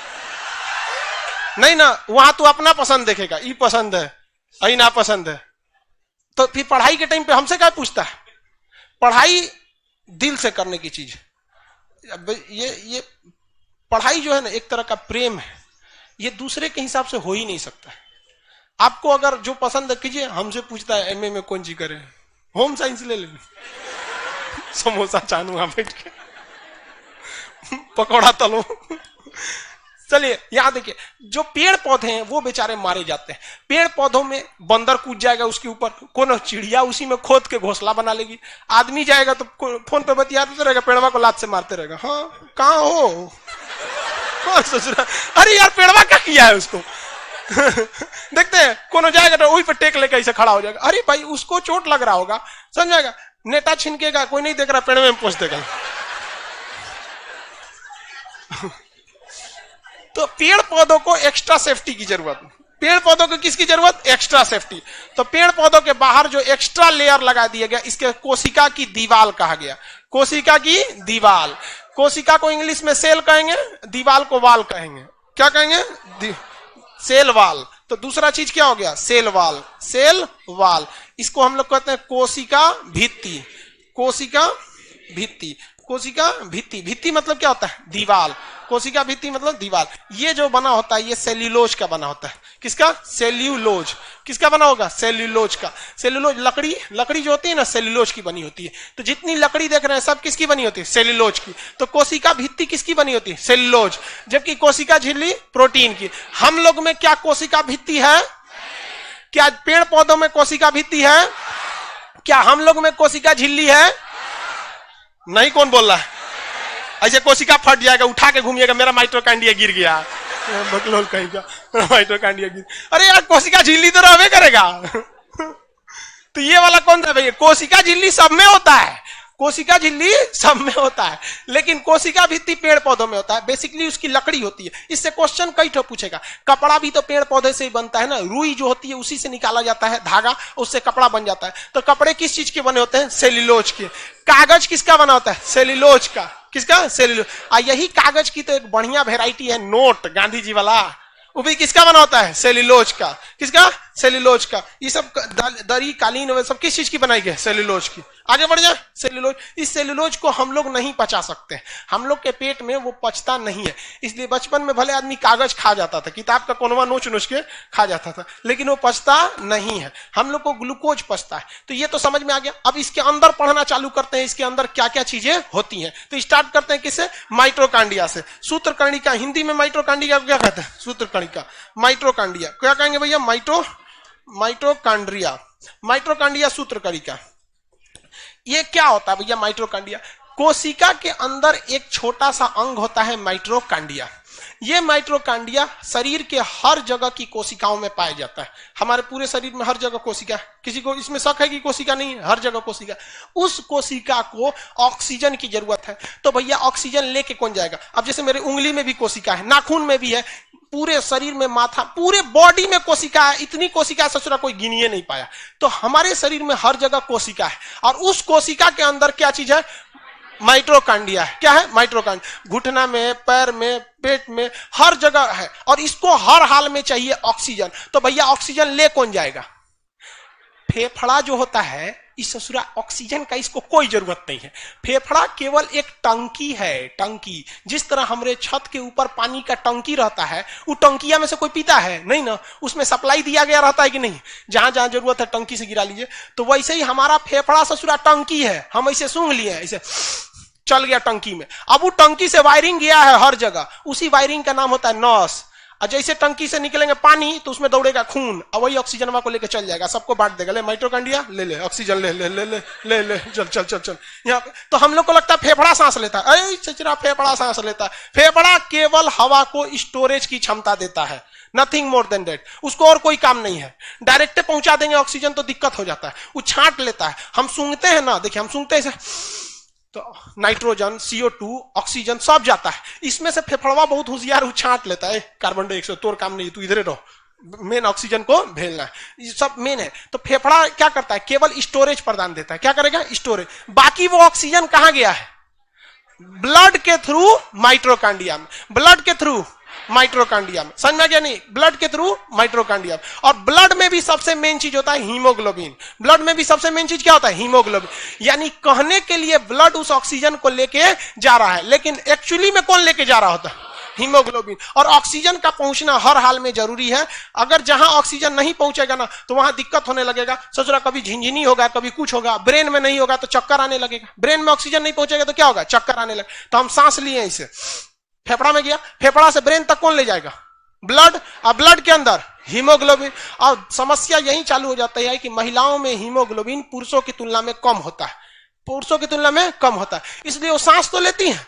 नहीं ना, वहां तू अपना पसंद देखेगा, ये पसंद है आई ना पसंद है। तो फिर पढ़ाई के टाइम पे हमसे क्या पूछता है? पढ़ाई दिल से करने की चीज। ये पढ़ाई जो है ना एक तरह का प्रेम है, ये दूसरे के हिसाब से हो ही नहीं सकता। आपको अगर जो पसंद है कीजिए। हमसे पूछता है एमए में कौन सी करें? होम साइंस ले लें, समोसा चानू वहां बैठ के पकौड़ा तलो। चलिए यहां देखिए, जो पेड़ पौधे हैं वो बेचारे मारे जाते हैं। पेड़ पौधों में बंदर कूद जाएगा उसके ऊपर, कोनो चिड़िया उसी में खोद के घोंसला बना लेगी। आदमी जाएगा तो फोन पे बतियाते रहेगा, पेड़वा को लात से मारते रहेगा। हाँ कहाँ हो, कौन सोच रहा? अरे यार पेड़वा क्या किया है उसको? देखते हैं कोनो जाएगा तो वही पे टेक लेकर ऐसे खड़ा हो जाएगा। अरे भाई उसको चोट लग रहा होगा, समझाएगा, नेटा छिनकेगा, कोई नहीं देख रहा, पेड़ में पहुंच देगा। तो पेड़ पौधों को एक्स्ट्रा सेफ्टी की जरूरत है। पेड़ पौधों को किसकी जरूरत? Extra safety. तो पेड़ पौधों के बाहर जो एक्स्ट्रा लेयर लगा दिया गया, इसके कोशिका की दीवाल कहा गया। कोशिका की दीवाल। कोशिका को इंग्लिश में सेल कहेंगे, दीवाल को वाल कहेंगे। क्या कहेंगे? Cell wall. तो दूसरा चीज क्या हो गया? Cell wall. सेल वाल, इसको हम लोग कहते हैं कोशिका भित्ति। कोशिका भित्ति। कोशिका भित्ति। भित्ति मतलब क्या होता है? दीवाल। कोशिका भित्ति मतलब दीवाल। ये जो बना होता है ये सेल्यूलोज का बना होता है। किसका? सेल्यूलोज। किसका बना होगा? सेल्यूलोज का। सेल्यूलोज लकड़ी जो होती है ना सेल्यूलोज की बनी होती है। तो जितनी लकड़ी देख रहे हैं सब किसकी बनी होती है? सेल्यूलोज की। तो कोशिका भित्ति किसकी बनी होती है? सेल्यूलोज। जबकि कोशिका झिल्ली प्रोटीन की। हम लोग में क्या कोशिका भित्ति है? क्या पेड़ पौधों में कोशिका भित्ति है? क्या हम लोग में कोशिका झिल्ली है? नहीं। कौन बोल रहा है? ऐसे कोशिका फट जाएगा, उठा के घूमिएगा, मेरा माइटोकांड्रिया गिर गया, बकलोल कहेगा माइटोकांड्रिया गिर। अरे यार कोशिका झिल्ली तो रहबे करेगा। तो ये वाला कौन सा भैया? कोशिका झिल्ली सब में होता है। कोशिका झिल्ली सब में होता है, लेकिन कोशिका भित्ति पेड़ पौधों में होता है। बेसिकली उसकी लकड़ी होती है। इससे क्वेश्चन कई ठो पूछेगा। कपड़ा भी तो पेड़ पौधे से ही बनता है ना, रुई जो होती है उसी से निकाला जाता है धागा, उससे कपड़ा बन जाता है। तो कपड़े किस चीज के बने होते हैं? सेल्यूलोज के। कागज किसका बना होता है? सेल्यूलोज का। किसका? सेल्यूलोज। यही कागज की तो एक बढ़िया वेराइटी है नोट, गांधी जी वाला, वो भी किसका बना होता है? सेल्यूलोज का। किसका? सेल्यूलोज का। ये सब दरी कालीन सब किस चीज की बनाई गई? सेल्यूलोज की। आगे बढ़ जाए। सेल्यूलोज, इस सेल्यूलोज को हम लोग नहीं पचा सकते, हम लोग के पेट में वो पचता नहीं है। इसलिए बचपन में भले आदमी कागज खा जाता था, किताब का कोनवा नोच नोच के खा जाता था, लेकिन वो पचता नहीं है। हम लोग को ग्लूकोज पचता है। तो ये तो समझ में आ गया। अब इसके अंदर पढ़ना चालू करते हैं, इसके अंदर क्या क्या चीजें होती हैं। तो स्टार्ट करते हैं किससे? माइटोकांड्रिया से। सूत्रकर्णिका, हिंदी में माइटोकांड्रिया को क्या कहते हैं? सूत्रकर्णिका। माइटोकांड्रिया क्या कहेंगे भैया? माइटोकांड्रिया। माइटोकांड्रिया सूत्रकर्णिका। ये क्या होता है भैया माइटोकांड्रिया? कोशिका के अंदर एक छोटा सा अंग होता है माइटोकांड्रिया। ये माइटोकांड्रिया शरीर के हर जगह की कोशिकाओं में पाया जाता है। हमारे पूरे शरीर में हर जगह कोशिका, किसी को इसमें शक है कि कोशिका नहीं है? हर जगह कोशिका। उस कोशिका को ऑक्सीजन की जरूरत है। तो भैया ऑक्सीजन लेके कौन जाएगा? अब जैसे मेरे उंगली में भी कोशिका है, नाखून में भी है, पूरे शरीर में, माथा, पूरे बॉडी में कोशिका है। इतनी कोशिका ससुरा कोई गिनिए नहीं पाया। तो हमारे शरीर में हर जगह कोशिका है, और उस कोशिका के अंदर क्या चीज है? माइटोकांड्रिया है। क्या है? माइटोकांड्रिया। घुटना में, पैर में, पेट में, हर जगह है, और इसको हर हाल में चाहिए ऑक्सीजन। तो भैया ऑक्सीजन ले कौन जाएगा? फेफड़ा जो होता है, इस ससुरा ऑक्सीजन का इसको कोई जरूरत नहीं है। फेफड़ा केवल एक टंकी है, टंकी। जिस तरह हमारे छत के ऊपर पानी का टंकी रहता है, वो टंकिया में से कोई पीता है नहीं ना, उसमें सप्लाई दिया गया रहता है कि नहीं? जहां जहां जरूरत है टंकी से गिरा लीजिए। तो वैसे ही हमारा फेफड़ा ससुरा टंकी है। हम ऐसे सूंघ लिए, ऐसे चल गया टंकी में। अब वो टंकी से वायरिंग गया है हर जगह, उसी वायरिंग का नाम होता है नस। और जैसे टंकी से निकलेंगे पानी तो उसमें दौड़ेगा खून, और वही ऑक्सीजन को लेकर चल जाएगा, सबको बांट देगा। ले माइटोकांड्रिया, ले ले ऑक्सीजन, ले ले ले ले ले ले चल चल चल चल यहाँ पे। तो हम लोग को लगता है फेफड़ा सांस लेता है। अरे चचरा, फेफड़ा सांस लेता है? फेफड़ा केवल हवा को स्टोरेज की क्षमता देता है, नथिंग मोर देन दैट। उसको और कोई काम नहीं है। डायरेक्ट पहुंचा देंगे ऑक्सीजन तो दिक्कत हो जाता है, वो छांट लेता है। हम सूंघते हैं ना, देखिए हम सूंघते हैं तो नाइट्रोजन, CO2, ऑक्सीजन सब जाता है। इसमें से फेफड़वा बहुत होशियार छांट लेता है, कार्बन डाइऑक्साइड तोर काम नहीं, तू इधरे रहो, मेन ऑक्सीजन को भेजना है, ये सब मेन है। तो फेफड़ा क्या करता है? केवल स्टोरेज प्रदान देता है। क्या करेगा? स्टोरेज। बाकी वो ऑक्सीजन कहां गया है? ब्लड के थ्रू माइटोकांड्रिया में, ब्लड के थ्रू माइटोकांड्रिया में। समझ में गया नहीं? ब्लड के थ्रू माइटोकांड्रिया। और ब्लड में भी सबसे मेन चीज होता है हीमोग्लोबिन। ब्लड में भी सबसे मेन चीज क्या होता है? हीमोग्लोबिन। यानी कहने के लिए ब्लड उस ऑक्सीजन को लेके जा रहा है, लेकिन एक्चुअली में कौन लेके जा रहा होता है? हीमोग्लोबिन। और ऑक्सीजन का पहुंचना हर हाल में जरूरी है। अगर जहां ऑक्सीजन नहीं पहुंचेगा ना, तो वहां दिक्कत होने लगेगा। सोच कभी झिंझिनी होगा, कभी कुछ होगा। ब्रेन में नहीं होगा तो चक्कर आने लगेगा। ब्रेन में ऑक्सीजन नहीं पहुंचेगा तो क्या होगा? चक्कर आने लगेगा। तो हम सांस लिए इसे, फेफड़ा में गया, फेफड़ा से ब्रेन तक कौन ले जाएगा? ब्लड। और ब्लड के अंदर हीमोग्लोबिन। और समस्या यही चालू हो जाता है कि महिलाओं में हीमोग्लोबिन पुरुषों की तुलना में कम होता है, पुरुषों की तुलना में कम होता है। इसलिए वो सांस तो लेती हैं,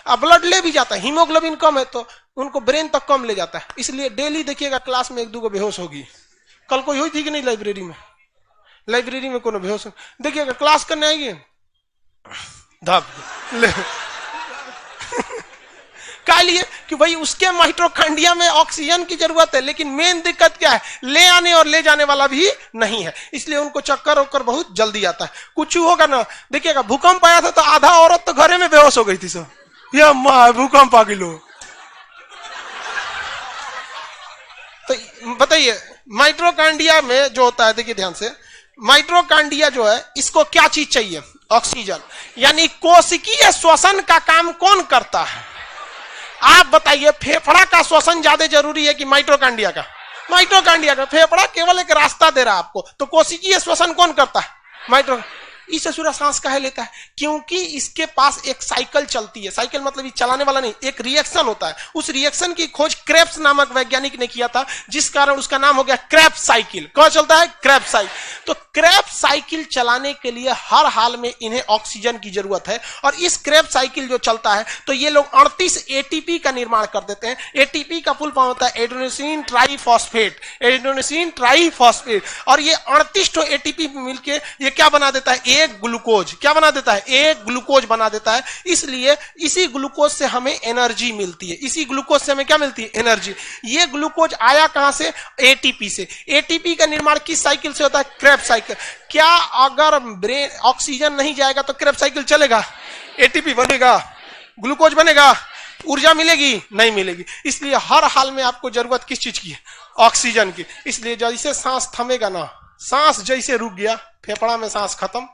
अब ब्लड ले भी जाता है, हीमोग्लोबिन कम है तो उनको ब्रेन तक कम ले जाता है। इसलिए डेली देखिएगा क्लास में एक दो को बेहोश होगी। कल कोई हुई थी कि नहीं लाइब्रेरी में? लाइब्रेरी में कोनो बेहोश देखिएगा, क्लास करने आएगी धप ले क्या लिए कि भाई उसके माइटोकांड्रिया में ऑक्सीजन की जरूरत है, लेकिन मेन दिक्कत क्या है? ले आने और ले जाने वाला भी नहीं है। इसलिए उनको चक्कर होकर बहुत जल्दी आता है। कुछ होगा ना, देखिएगा भूकंप आया था तो आधा औरत तो घरे में बेहोश हो गई थी। सब ये भूकंप आ गई लो। तो बताइए माइटोकांड्रिया में जो होता है, देखिए ध्यान से, माइटोकांड्रिया जो है इसको क्या चीज चाहिए? ऑक्सीजन। यानी कोशिकीय श्वसन का काम कौन करता है? आप बताइए, फेफड़ा का श्वसन ज्यादा जरूरी है कि माइटोकांड्रिया का? माइटोकांड्रिया का। फेफड़ा केवल एक रास्ता दे रहा है आपको, तो कोशिकीय श्वसन कौन करता है? माइटोकांड्रिया। इस ससुरा सांस काहे लेता है? क्योंकि इसके पास एक साइकिल चलती है। साइकिल मतलब ये चलाने वाला नहीं, एक रिएक्शन होता है। उस रिएक्शन की खोज क्रेब्स नामक वैज्ञानिक ने किया था, जिस कारण उसका नाम हो गया क्रेब्स साइकिल। कौन चलता है? Krebs cycle. तो क्रेब्स साइकिल चलाने के लिए हर हाल में इन्हें ऑक्सीजन की जरूरत है। और इस क्रेब्स साइकिल जो चलता है तो ये लोग 38 ATP का निर्माण कर देते हैं। ATP का फुल फॉर्म होता है एडेनोसिन ट्राइफॉस्फेट। Adenosine triphosphate. और ये 38 ATP मिलके ये क्या बना देता है? एक ग्लूकोज क्या बना देता है, एक ग्लूकोज बना देता है। इसलिए इसी ग्लूकोज से हमें एनर्जी मिलती है, इसी ग्लूकोज से हमें क्या मिलती है, एनर्जी। ये ग्लूकोज आया कहां से, एटीपी से। एटीपी का निर्माण किस साइकिल से होता है, क्रेब्स साइकिल। क्या अगर ब्रेन ऑक्सीजन नहीं जाएगा तो क्रेब्स साइकिल चलेगा, एटीपी बनेगा, ग्लूकोज बनेगा, ऊर्जा मिलेगी, नहीं मिलेगी। इसलिए हर हाल में आपको जरूरत किस चीज की है, ऑक्सीजन की। इसलिए जैसे सांस थमेगा ना, सांस जैसे रुक गया, फेफड़ा में सांस खत्म,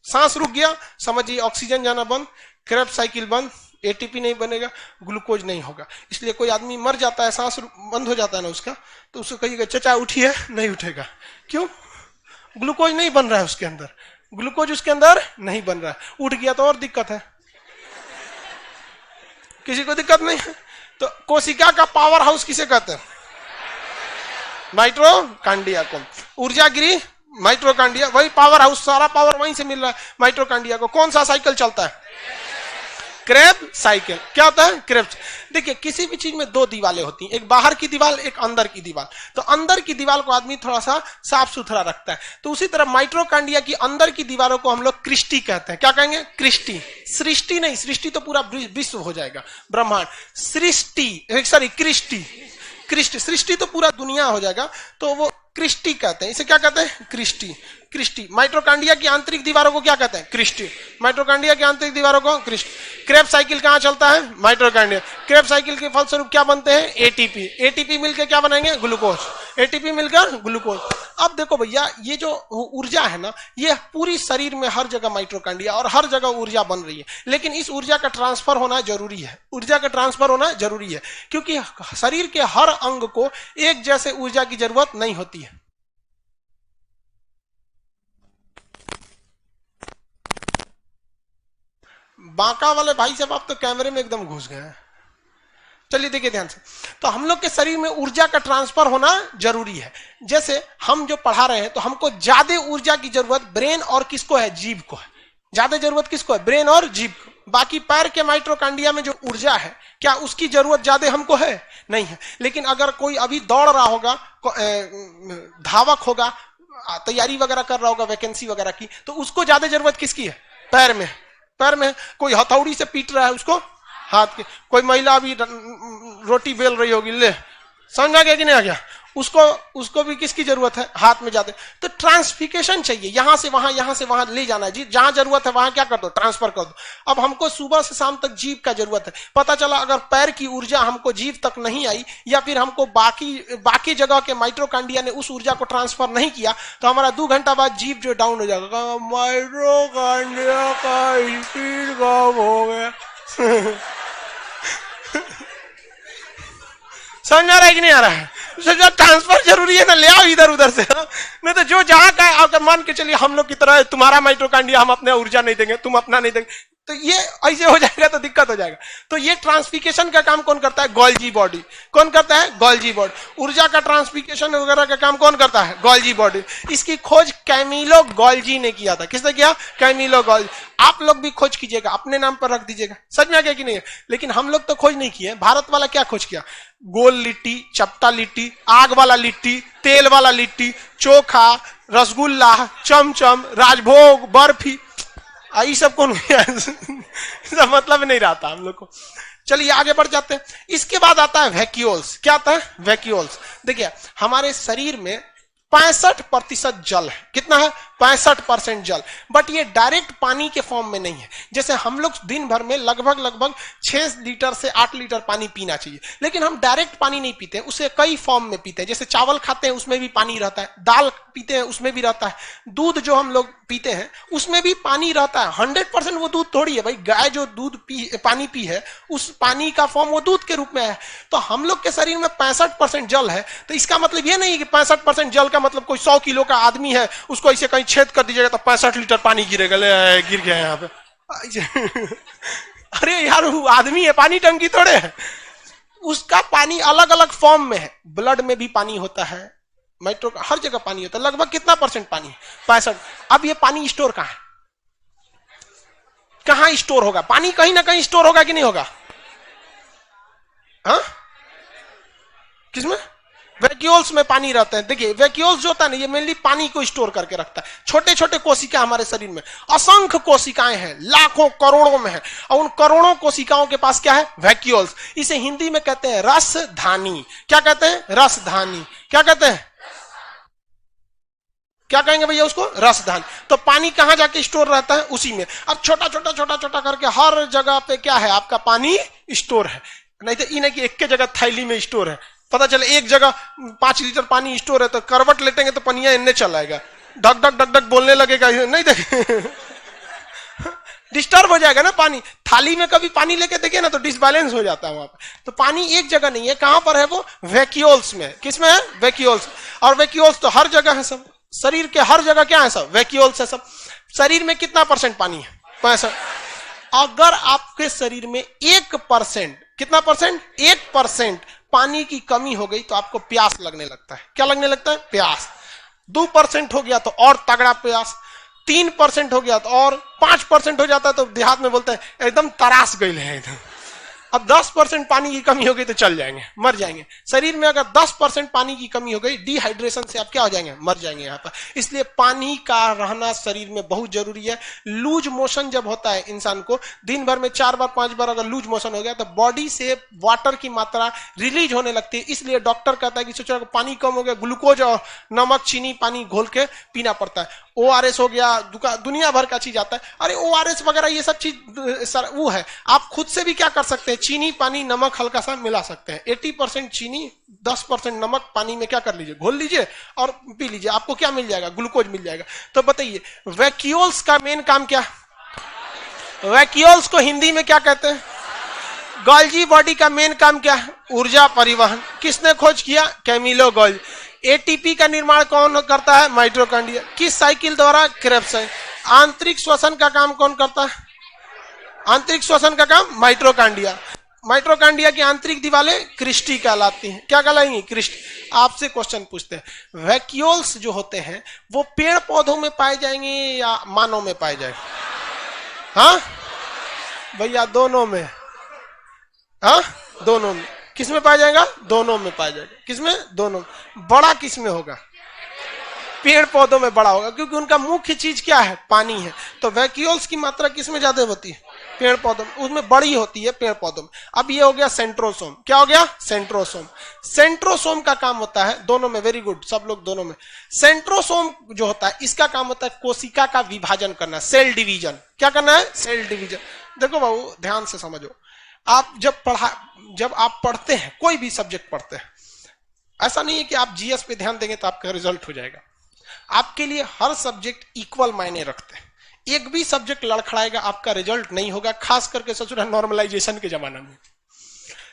सांस रुक गया, समझिए ऑक्सीजन जाना बंद, क्रेब्स साइकिल बंद, एटीपी नहीं बनेगा, ग्लूकोज नहीं होगा। इसलिए कोई आदमी मर जाता है, सांस बंद हो जाता है ना उसका, तो उसको कहिएगा चचा उठिए, नहीं उठेगा। क्यों, ग्लूकोज नहीं बन रहा है उसके अंदर, ग्लूकोज उसके अंदर नहीं बन रहा है। उठ गया तो और दिक्कत है, किसी को दिक्कत नहीं है। तो कोशिका का पावर हाउस किसे कहते हैं, माइटोकांड्रिया को। ऊर्जा गिरी, माइटोकांड्रिया, वही पावर हाउस, सारा पावर वहीं से मिल रहा है माइटोकांड्रिया को। कौन सा साइकिल चलता है, क्रेब साइकिल। क्या होता है, क्रेब। देखिए किसी भी चीज में दो दीवारें होती हैं, एक बाहर की दीवार, एक अंदर की दीवार। तो अंदर की दीवार को आदमी थोड़ा सा साफ सुथरा रखता है, तो उसी तरह माइटोकांड्रिया की अंदर की दीवारों को हम लोग क्रिस्टी कहते हैं। क्या कहेंगे, क्रिस्टी। सृष्टि नहीं, सृष्टि तो पूरा विश्व हो जाएगा, ब्रह्मांड। सृष्टि, सॉरी क्रिस्टी, क्रिस्टी, सृष्टि तो पूरा दुनिया हो जाएगा, तो वो क्रिस्टी कहते हैं। इसे क्या कहते हैं, क्रिस्टी। क्रिस्टी। माइटोकांड्रिया की आंतरिक दीवारों को क्या कहते हैं, क्रिस्टी। माइटोकांड्रिया की आंतरिक दीवारों को क्रिस्टी। क्रेब साइकिल कहां चलता है, माइटोकांड्रिया। क्रेब साइकिल के फलस्वरूप क्या बनते हैं, एटीपी। एटीपी मिलकर क्या बनाएंगे, ग्लूकोज। एटीपी मिलकर ग्लूकोज। अब देखो भैया, ये जो ऊर्जा है ना, ये पूरी शरीर में हर जगह माइटोकांड्रिया और हर जगह ऊर्जा बन रही है। लेकिन इस ऊर्जा का ट्रांसफर होना जरूरी है, ऊर्जा का ट्रांसफर होना जरूरी है, क्योंकि शरीर के हर अंग को एक जैसे ऊर्जा की जरूरत नहीं होती है। बांका वाले भाई साहब आप तो कैमरे में एकदम घुस गए हैं। चलिए देखिए ध्यान से, तो हम लोग के शरीर में ऊर्जा का ट्रांसफर होना जरूरी है। जैसे हम जो पढ़ा रहे हैं, तो हमको ज्यादा ऊर्जा की जरूरत ब्रेन और किसको है, जीभ को है। ज्यादा जरूरत किसको है, ब्रेन और जीभ को। बाकी पैर के माइटोकांड्रिया में जो ऊर्जा है, क्या उसकी जरूरत ज्यादा हमको है, नहीं है। लेकिन अगर कोई अभी दौड़ रहा होगा, धावक होगा, तैयारी वगैरह कर रहा होगा वैकेंसी वगैरह की, तो उसको ज्यादा जरूरत किसकी है, पैर में। पैर में कोई हथौड़ी से पीट रहा है उसको, हाथ के। कोई महिला अभी रोटी बेल रही होगी, ले समझ आ गया कि नहीं आ गया, उसको भी किसकी जरूरत है, हाथ में जाते। तो ट्रांसफिकेशन चाहिए, यहां से वहां, यहां से वहां ले जाना है जी। जहां जरूरत है वहां क्या कर दो, ट्रांसफर कर दो। अब हमको सुबह से शाम तक जीभ का जरूरत है। पता चला अगर पैर की ऊर्जा हमको जीभ तक नहीं आई, या फिर हमको बाकी जगह के माइटोकांड्रिया ने उस ऊर्जा को ट्रांसफर नहीं किया, तो हमारा 2 घंटा बाद जीभ जो डाउन हो जाएगा, माइटोकांड्रिया का स्पीड कम हो गया। समझ आ रहा है कि नहीं आ रहा है, ट्रांसफर जरूरी है ना, ले आओ इधर उधर से। नहीं तो जो जहां का अगर मान के चलिए हम लोग की तरह, तुम्हारा माइटोकांड्रिया हम अपने ऊर्जा नहीं देंगे, तुम अपना नहीं देंगे, तो ये ऐसे हो जाएगा तो दिक्कत हो जाएगा। तो ये ट्रांसफिकेशन का काम कौन करता है, गोल्जी बॉडी। कौन करता है, गोल्जी बॉडी। ऊर्जा का ट्रांसफिकेशन वगैरह का काम कौन करता है, गोल्जी बॉडी। इसकी खोज कैमिलो गोल्जी ने किया था। किसने किया, कैमिलो गोल्जी। आप लोग भी खोज कीजिएगा, अपने नाम पर रख दीजिएगा। सच में आ गया कि नहीं। लेकिन हम लोग तो खोज नहीं किए, भारत वाला क्या खोज किया, गोल लिट्टी, चपटा लिट्टी, आग वाला लिट्टी, तेल वाला लिट्टी, चोखा, रसगुल्ला, चमचम, राजभोग, बर्फी, ये सब कौन सब मतलब नहीं रहता हम लोग को। चलिए आगे बढ़ जाते हैं। इसके बाद आता है वैक्यूल्स। क्या आता है, वैक्यूल्स। देखिए हमारे शरीर में 65% जल है। कितना है, 65% जल। बट ये डायरेक्ट पानी के फॉर्म में नहीं है। जैसे हम लोग दिन भर में लगभग 6 लीटर से 8 लीटर पानी पीना चाहिए, लेकिन हम डायरेक्ट पानी नहीं पीते, उसे कई फॉर्म में पीते हैं। जैसे चावल खाते हैं उसमें भी पानी रहता है, दाल पीते हैं उसमें भी रहता है, दूध जो हम लोग पीते हैं उसमें भी पानी रहता है। 100% वो दूध थोड़ी है भाई, गाय जो दूध पानी पी है उस पानी का फॉर्म वो दूध के रूप में है। तो हम लोग के शरीर में 65% जल है। तो इसका मतलब ये नहीं कि 65% जल का मतलब कोई 100 किलो का आदमी है, उसको ऐसे कहीं छेद कर दीजिएगा तो 65 लीटर पानी गिरेगा, गिर गया यहाँ पे। अरे यार वो आदमी है, पानी टंकी थोड़े है। उसका पानी अलग अलग फॉर्म में है। ब्लड में भी पानी होता है, हर जगह पानी होता है। लगभग कितना % पानी है, 65। अब ये पानी स्टोर कहां है, कहां स्टोर होगा, पानी कहीं ना कहीं स्टोर होगा कि नहीं होगा, हाँ किसमें, वैक्यूल्स में पानी रहता है। देखिए वैक्यूल्स जो होता है ना, ये मेनली पानी को स्टोर करके रखता है। छोटे छोटे कोशिका हमारे शरीर में असंख्य कोशिकाएं हैं, लाखों करोड़ों में है, और उन करोड़ों कोशिकाओं के पास क्या है? वैक्यूल्स। इसे हिंदी में कहते हैं रसधानी। क्या कहते हैं? रसधानी। क्या कहते हैं? क्या कहेंगे भैया उसको? रसधानी। तो पानी कहां जाके स्टोर रहता है? उसी में। अब छोटा छोटा छोटा छोटा करके हर जगह पे क्या है? आपका पानी स्टोर है। नहीं तो इन्हें कि एक के जगह थैली में स्टोर है। पता चले एक जगह 5 लीटर पानी स्टोर है, तो करवट लेटेंगे तो पनिया इनने चल आएगा, ढक ढक ढक ढक बोलने लगेगा, नहीं देखे डिस्टर्ब हो जाएगा ना पानी। थाली में कभी पानी लेके देखिए ना तो डिसबैलेंस हो जाता है वहां पे। तो पानी एक जगह नहीं है, कहां पर है वो? वैक्यूल्स में। किसमें है? वैक्यूल्स। और वैक्यूल्स तो हर जगह है सब, शरीर के हर जगह क्या है? सब वैक्यूल्स है सब। शरीर में कितना % पानी है? 65। अगर आपके शरीर में 1%, कितना %? 1% पानी की कमी हो गई तो आपको प्यास लगने लगता है। क्या लगने लगता है? प्यास। 2% हो गया तो और तगड़ा प्यास, 3% हो गया तो और, 5% हो जाता है तो देहात में बोलते हैं एकदम तरास गई है एकदम। अब 10% पानी की कमी हो गई तो चल जाएंगे, मर जाएंगे। शरीर में अगर 10% पानी की कमी हो गई, डिहाइड्रेशन से आप क्या हो जाएंगे? मर जाएंगे यहाँ पर। इसलिए पानी का रहना शरीर में बहुत जरूरी है। लूज मोशन जब होता है इंसान को, दिन भर में 4 बार 5 बार अगर लूज मोशन हो गया तो बॉडी से वाटर की मात्रा रिलीज होने लगती है। इसलिए डॉक्टर कहता है कि सोचो पानी कम हो गया, ग्लूकोज और नमक चीनी पानी घोल के पीना पड़ता है। ORS हो गया, दुनिया भर का चीज आता है। अरे ORS वगैरह ये सब चीज सर वो है, आप खुद से भी क्या कर सकते हैं? चीनी पानी नमक हल्का सा मिला सकते हैं। 80% चीनी 10% नमक पानी में क्या कर लीजिए? घोल लीजिए और पी लीजिए। आपको क्या मिल जाएगा? ग्लूकोज मिल जाएगा। तो बताइए वैक्यूल्स का मेन काम क्या? वैक्यूल्स को हिंदी में क्या कहते हैं? गोल्जी बॉडी का मेन काम क्या है? ऊर्जा परिवहन। किसने खोज किया? Camillo Golgi. एटीपी का निर्माण कौन करता है? माइटोकॉन्ड्रिया। किस साइकिल द्वारा? Krebs cycle. आंतरिक श्वसन का काम कौन करता है? आंतरिक श्वसन का काम माइटोकॉन्ड्रिया। माइटोकॉन्ड्रिया की आंतरिक दीवारें क्रिस्टी कहलाती हैं। क्या कहलाएंगी? क्रिस्टी। आपसे क्वेश्चन पूछते हैं, वैक्यूल्स जो होते हैं वो पेड़ पौधों में पाए जाएंगे या मानव में पाए जाएंगे? हाँ भैया दोनों में। हाँ दोनों में। किस में पाया जाएगा? दोनों में पाया जाएगा। किसमें? दोनों में। बड़ा किस में होगा? पेड़ पौधों में बड़ा होगा, क्योंकि उनका मुख्य चीज क्या है? पानी है। तो वैक्यूल्स की मात्रा किस में ज्यादा होती है? पेड़ पौधों में। उसमें बड़ी होती है पेड़ पौधों में। अब ये हो गया सेंट्रोसोम। क्या हो गया? सेंट्रोसोम। सेंट्रोसोम का काम होता है दोनों में। वेरी गुड, सब लोग दोनों में। सेंट्रोसोम जो होता है इसका काम होता है कोशिका का विभाजन करना, सेल डिवीजन। क्या करना है? Cell division. देखो बाबू ध्यान से समझो, आप जब आप पढ़ते हैं, कोई भी सब्जेक्ट पढ़ते हैं, ऐसा नहीं है कि आप जीएस पे ध्यान देंगे तो आपका रिजल्ट हो जाएगा। आपके लिए हर सब्जेक्ट इक्वल मायने रखते हैं। एक भी सब्जेक्ट लड़खड़ाएगा आपका रिजल्ट नहीं होगा, खास करके ससुरा नॉर्मलाइजेशन के जमाना में।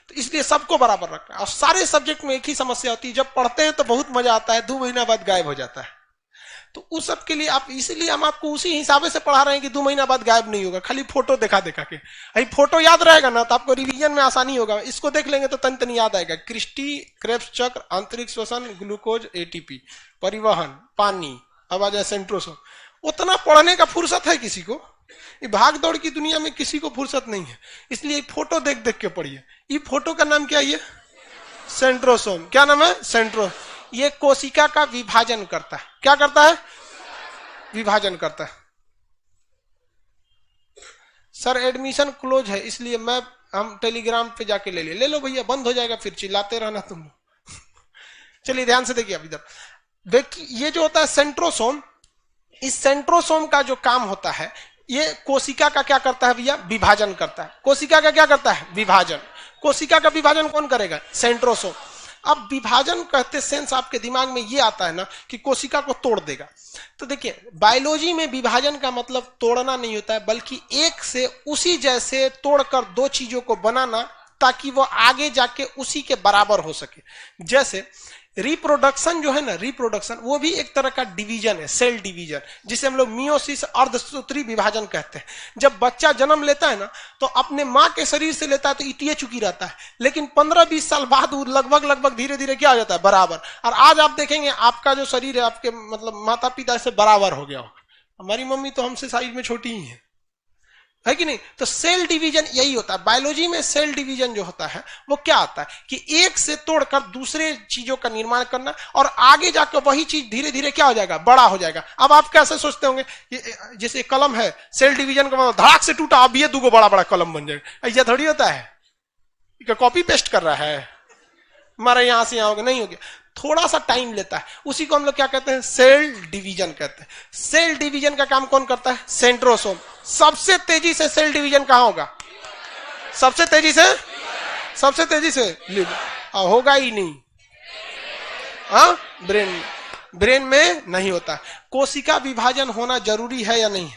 तो इसलिए सबको बराबर रखना है। और सारे सब्जेक्ट में एक ही समस्या होती है, जब पढ़ते हैं तो बहुत मजा आता है, 2 महीना बाद गायब हो जाता है। तो उस सब के लिए आप, इसीलिए हम आपको उसी हिसाब से पढ़ा रहे हैं कि 2 महीना बाद गायब नहीं होगा। खाली फोटो देखा के अभी फोटो याद रहेगा ना तो आपको रिवीजन में आसानी होगा। इसको देख लेंगे तो तन याद आएगा। क्रिस्टी, क्रेब्स चक्र, आंतरिक श्वसन, ग्लूकोज, एटीपी, परिवहन, पानी, अब आ जाए सेंट्रोसोम। उतना पढ़ने का फुर्सत है किसी को? ये भाग दौड़ की दुनिया में किसी को फुर्सत नहीं है। इसलिए फोटो देख देख के पढ़िए। ये फोटो का नाम क्या है? सेंट्रोसोम। क्या नाम है? सेंट्रो। ये कोशिका का विभाजन करता है। क्या करता है? विभाजन करता है। सर एडमिशन क्लोज है इसलिए हम टेलीग्राम पे जाके ले लो भैया, बंद हो जाएगा फिर चिल्लाते रहना तुम। चलिए ध्यान से देखिए। अब इधर देखिए, ये जो होता है सेंट्रोसोम, इस सेंट्रोसोम का जो काम होता है, ये कोशिका का क्या करता है भैया? विभाजन करता है। कोशिका का क्या करता है? विभाजन। कोशिका का विभाजन कौन करेगा? सेंट्रोसोम। अब विभाजन कहते सेंस आपके दिमाग में ये आता है ना कि कोशिका को तोड़ देगा। तो देखिए बायोलॉजी में विभाजन का मतलब तोड़ना नहीं होता है, बल्कि एक से उसी जैसे तोड़कर 2 चीजों को बनाना, ताकि वो आगे जाके उसी के बराबर हो सके। जैसे रिप्रोडक्शन जो है ना, रिप्रोडक्शन वो भी एक तरह का डिवीजन है, सेल डिवीजन, जिसे हम लोग मियोसिस, अर्धसूत्री विभाजन कहते हैं। जब बच्चा जन्म लेता है ना तो अपने माँ के शरीर से लेता है तो इतिये चुकी रहता है, लेकिन 15-20 साल बाद वो लगभग धीरे धीरे क्या हो जाता है? बराबर। और आज आप देखेंगे आपका जो शरीर है आपके मतलब माता पिता से बराबर हो गया होगा। हमारी मम्मी तो हमसे साइज में छोटी ही है, है कि नहीं? तो सेल डिवीजन यही होता है बायोलॉजी में। सेल डिवीजन जो होता है वो क्या होता है कि एक से तोड़कर दूसरे चीजों का निर्माण करना, और आगे जाकर वही चीज धीरे धीरे क्या हो जाएगा, बड़ा हो जाएगा। अब आप कैसे सोचते होंगे कि जैसे कलम है, सेल डिवीजन का मतलब धड़ाक से टूटा, अब ये दो बड़ा बड़ा कलम बन जाएगा, ऐसा थोड़ी होता है। कॉपी पेस्ट कर रहा है, हमारा यहां से यहां होगा, नहीं हो गया, थोड़ा सा टाइम लेता है। उसी को हम लोग क्या कहते हैं, सेल डिवीजन कहते हैं। सेल डिवीजन का काम कौन करता है, सेंट्रोसोम। सबसे तेजी से सेल डिवीजन कहां होगा, सबसे तेजी से, सबसे तेजी से लिवर, होगा ही नहीं, हाँ ब्रेन, ब्रेन में नहीं होता। कोशिका विभाजन होना जरूरी है या नहीं?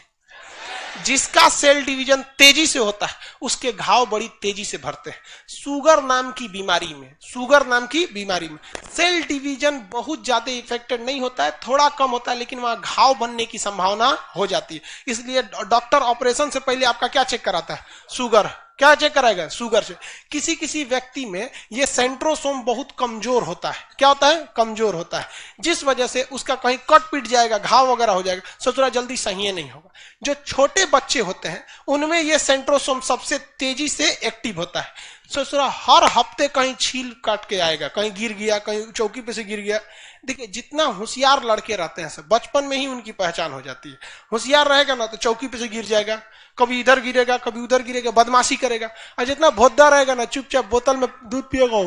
जिसका सेल डिवीजन तेजी से होता है उसके घाव बड़ी तेजी से भरते हैं। शुगर नाम की बीमारी में, शुगर नाम की बीमारी में सेल डिवीजन बहुत ज्यादा इफेक्टेड नहीं होता है, थोड़ा कम होता है, लेकिन वहां घाव बनने की संभावना हो जाती है। इसलिए डॉक्टर ऑपरेशन से पहले आपका क्या चेक कराता है, शुगर। क्या चेक कराएगा, शुगर से। किसी किसी व्यक्ति में ये सेंट्रोसोम बहुत कमजोर होता है। क्या होता है, कमजोर होता है, जिस वजह से उसका कहीं कट पीट जाएगा, घाव वगैरह हो जाएगा, ससुरा जल्दी सही नहीं होगा। जो छोटे बच्चे होते हैं उनमें ये सेंट्रोसोम सबसे तेजी से एक्टिव होता है। ससुरा हर हफ्ते कहीं छील काट के आएगा, कहीं गिर गया, कहीं चौकी पे से गिर गया। देखिए जितना होशियार लड़के रहते हैं सब, बचपन में ही उनकी पहचान हो जाती है। होशियार रहेगा ना तो चौकी पे से गिर जाएगा, कभी इधर गिरेगा, कभी उधर गिरेगा, बदमाशी करेगा। और जितना भोद्दा रहेगा ना, चुपचाप बोतल में दूध पिएगा,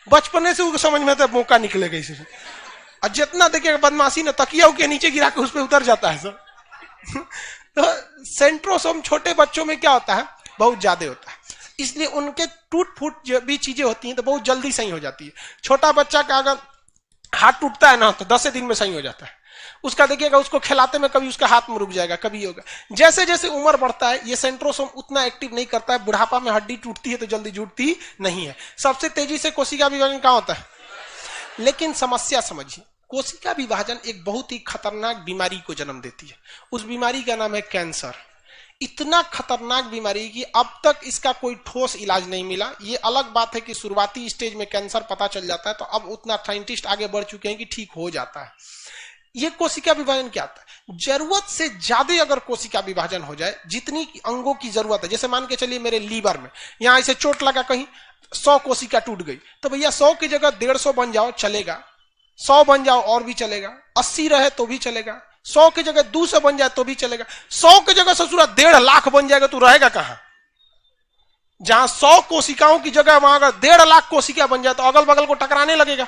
बचपने से समझ में आता है मौका निकलेगा इसे। और जितना देखिएगा बदमाशी ना, तकिया के नीचे गिरा के उस पर उतर जाता है सब। तो सेंट्रोसोम छोटे बच्चों में क्या होता है, बहुत ज्यादा होता है, इसलिए उनके टूट फूट भी चीजें होती हैं तो बहुत जल्दी सही हो जाती है। छोटा बच्चा का अगर हाथ टूटता है ना तो 10 दिन में सही हो जाता है। उसका देखिएगा, उसको खिलाते में कभी उसका हाथ में रुक जाएगा, कभी होगा। जैसे जैसे उम्र बढ़ता है ये सेंट्रोसोम उतना एक्टिव नहीं करता है। बुढ़ापा में हड्डी टूटती है तो जल्दी जुड़ती नहीं है। सबसे तेजी से कोशिका विभाजन कहां होता है? लेकिन समस्या समझिए, कोशिका विभाजन एक बहुत ही खतरनाक बीमारी को जन्म देती है। उस बीमारी का नाम है कैंसर। इतना खतरनाक बीमारी कि अब तक इसका कोई ठोस इलाज नहीं मिला। ये अलग बात है कि शुरुआती स्टेज में कैंसर पता चल जाता है तो अब उतना साइंटिस्ट आगे बढ़ चुके हैं कि ठीक हो जाता है। ये कोशिका विभाजन क्या होता है, जरूरत से ज्यादा अगर कोशिका विभाजन हो जाए, जितनी अंगों की जरूरत है, जैसे मान के चलिए मेरे लीवर में यहां इसे चोट लगा, कहीं 100 कोशिका टूट गई, तो भैया 100 की जगह 150 बन जाओ चलेगा, 100 बन जाओ और भी चलेगा, 80 रहे तो भी चलेगा, 100 की जगह 200 बन जाए तो भी चलेगा, 100 की जगह ससुरा 1.5 लाख बन जाएगा तो रहेगा कहां? जहां 100 कोशिकाओं की जगह वहां अगर 1.5 लाख कोशिका बन जाए तो अगल बगल को टकराने लगेगा।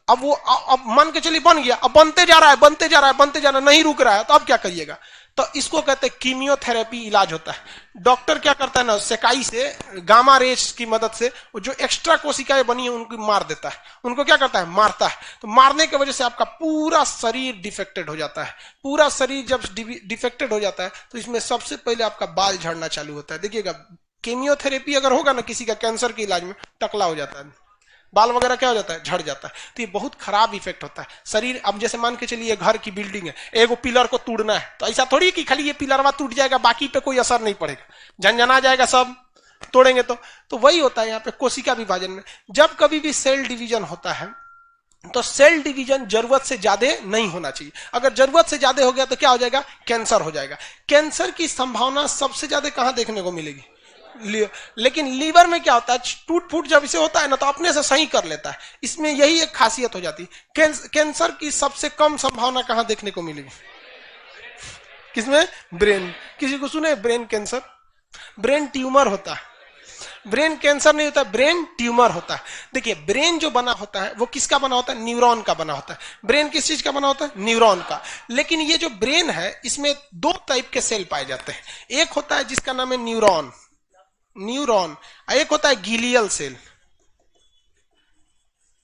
अब वो अब मान के चलिए बन गया, अब बनते जा रहा है, बनते जा रहा है, बनते जा रहा है, नहीं रुक रहा है, तो अब क्या करिएगा? तो इसको कहते हैं कीमियोथेरेपी इलाज होता है। डॉक्टर क्या करता है ना, सेकाई से, गामा रेज की मदद से जो एक्स्ट्रा कोशिकाएं बनी है उनको मार देता है। उनको क्या करता है, मारता है। तो मारने की वजह से आपका पूरा शरीर डिफेक्टेड हो जाता है। पूरा शरीर जब डिफेक्टेड हो जाता है तो इसमें सबसे पहले आपका बाल झड़ना चालू होता है। देखिएगा कीमियोथेरेपी अगर होगा ना किसी का कैंसर के इलाज में, टकला हो जाता है, बाल वगैरह क्या हो जाता है, झड़ जाता है। तो ये बहुत खराब इफेक्ट होता है शरीर। अब जैसे मान के चलिए घर की बिल्डिंग है, एगो पिलर को तोड़ना है तो ऐसा थोड़ी कि खाली ये पिलरवा टूट जाएगा बाकी पे कोई असर नहीं पड़ेगा, झंझना जाएगा सब तोड़ेंगे तो वही होता है यहाँ पे कोशिका विभाजन में। जब कभी भी सेल डिवीजन होता है तो सेल डिवीजन जरूरत से ज्यादा नहीं होना चाहिए। अगर जरूरत से ज्यादा हो गया तो क्या हो जाएगा, कैंसर हो जाएगा। कैंसर की संभावना सबसे ज्यादा कहां देखने को मिलेगी, लेकिन लीवर में क्या होता है, टूट फूट जब इसे होता है ना तो अपने से सही कर लेता है। इसमें यही एक खासियत हो जाती है। कैंसर की सबसे कम संभावना कहां देखने को मिलेगी, किसमें, ब्रेन। किसी को सुने ब्रेन कैंसर? ब्रेन ट्यूमर होता है, ब्रेन कैंसर नहीं होता, ब्रेन ट्यूमर होता है। देखिए ब्रेन जो बना होता है वो किसका बना होता है, न्यूरॉन का बना होता है। ब्रेन किस चीज का बना होता है, न्यूरॉन का। लेकिन ये जो ब्रेन है इसमें 2 टाइप के सेल पाए जाते हैं। एक होता है जिसका नाम है न्यूरॉन, एक होता है गिलियल सेल,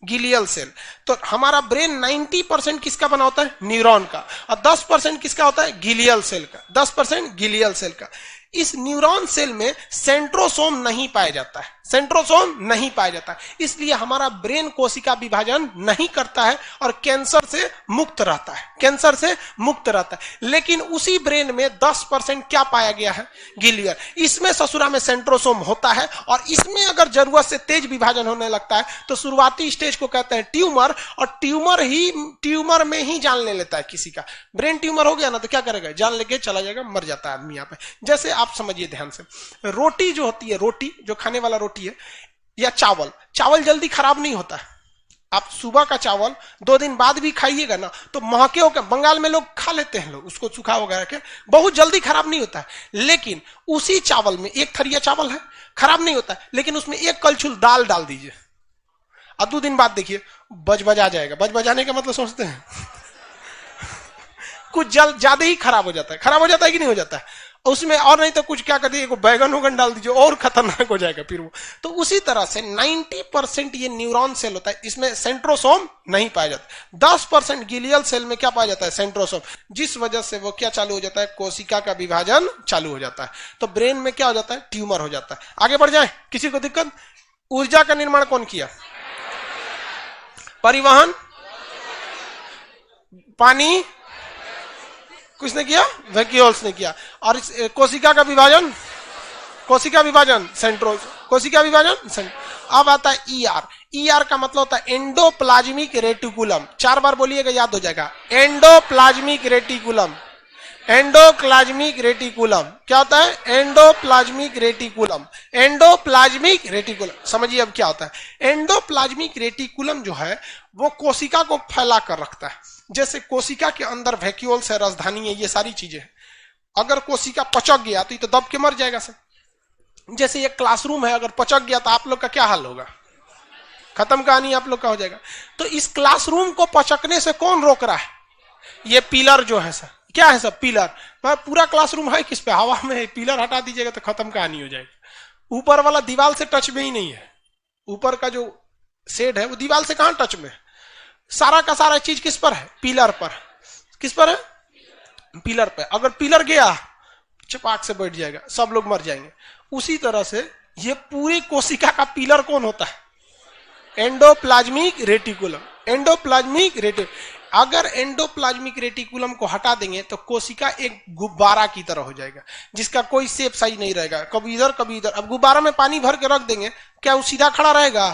गिलियल सेल। तो हमारा ब्रेन 90% किसका बना होता है, न्यूरॉन का, और 10% किसका होता है, गिलियल सेल का, 10% गिलियल सेल का। इस न्यूरॉन सेल में सेंट्रोसोम नहीं पाया जाता है, सेंट्रोसोम नहीं पाया जाता है, इसलिए हमारा ब्रेन कोशिका विभाजन नहीं करता है और कैंसर से मुक्त रहता है, कैंसर से मुक्त रहता है। लेकिन उसी ब्रेन में 10% क्या पाया गया है, गिलियर। इसमें ससुरा में सेंट्रोसोम होता है और इसमें अगर जरूरत से तेज विभाजन होने लगता है तो शुरुआती स्टेज को कहते हैं ट्यूमर, और ट्यूमर में ही जान ले लेता है किसी का। ब्रेन ट्यूमर हो गया ना तो क्या करेगा, जान लेके चला जाएगा, मर जाता है आदमी यहाँ पे। जैसे आप समझिए ध्यान से, रोटी जो होती है, रोटी जो खाने वाला रोटी है, या चावल, चावल जल्दी खराब नहीं होता है। आप सुबह का चावल 2 दिन बाद भी खाइएगा ना तो महके होकर, बंगाल में लोग खा लेते हैं, लोग उसको सूखा वगैरह के, बहुत जल्दी खराब नहीं होता है। लेकिन उसी चावल में एक थरिया चावल है, खराब नहीं होता है, लेकिन उसमें एक कलछुल दाल डाल दीजिए, अब 2 दिन बाद देखिए बजबजा जाएगा। बजबजाने का मतलब समझते हैं कुछ ज्यादा ही खराब हो जाता है, खराब हो जाता है कि नहीं हो जाता है उसमें। और नहीं तो कुछ क्या कर दीजिए, बैगन वगन डाल दीजिए और खतरनाक हो जाएगा फिर वो। तो उसी तरह से 90% ये न्यूरॉन सेल होता है, इसमें सेंट्रोसोम नहीं पाया जाता। 10% गिलियल सेल में क्या पाया जाता है, सेंट्रोसोम, जिस वजह से वो क्या चालू हो जाता है, कोशिका का विभाजन चालू हो जाता है। तो ब्रेन में क्या हो जाता है, ट्यूमर हो जाता है। आगे बढ़ जाए, किसी को दिक्कत? ऊर्जा का निर्माण कौन किया, परिवहन, पानी किसने किया, वैक्यूल्स ने किया। और कोशिका का विभाजन, कोशिका विभाजन सेंट्रोस, कोशिका विभाजन। अब आता है ईआर। ईआर का मतलब होता है एंडोप्लाज्मिक रेटिकुलम। 4 बार बोलिएगा, याद हो जाएगा। एंडोप्लाज्मिक रेटिकुलम, एंडोप्लाज्मिक रेटिकुलम क्या होता है, एंडोप्लाज्मिक रेटिकुलम, एंडोप्लाज्मिक रेटिकुलम। समझिए अब क्या होता है। एंडोप्लाज्मिक रेटिकुलम जो है वो कोशिका को फैला कर रखता है। जैसे कोशिका के अंदर वैक्यूल्स है, राजधानी है, ये सारी चीजें हैं। अगर कोशिका पचक गया तो ये तो दब के मर जाएगा सर। जैसे ये क्लासरूम है, अगर पचक गया तो आप लोग का क्या हाल होगा, खत्म कहानी आप लोग का हो जाएगा। तो इस क्लासरूम को पचकने से कौन रोक रहा है, ये पिलर जो है सर, क्या है सब, पिलर। पूरा क्लासरूम है किस पे, हवा में है, पिलर हटा दीजिएगा तो खत्म कहानी हो जाएगी। ऊपर वाला दीवार से टच में ही नहीं है, ऊपर का जो शेड है वो दीवार से कहां टच में है, सारा का सारा चीज किस पर है, पिलर पर। किस पर है, पिलर पे। अगर पिलर गया चपाक से बैठ जाएगा, सब लोग मर जाएंगे। उसी तरह से ये पूरी कोशिका का पिलर कौन होता है, एंडोप्लाज्मिक रेटिकुलम, एंडोप्लाज्मिक रेटिकुलम। अगर एंडोप्लाज्मिक रेटिकुलम को हटा देंगे तो कोशिका एक गुब्बारा की तरह हो जाएगा, जिसका कोई शेप साइज नहीं रहेगा, कभी इधर कभी इधर। अब गुब्बारा में पानी भर के रख देंगे, क्या वो सीधा खड़ा रहेगा,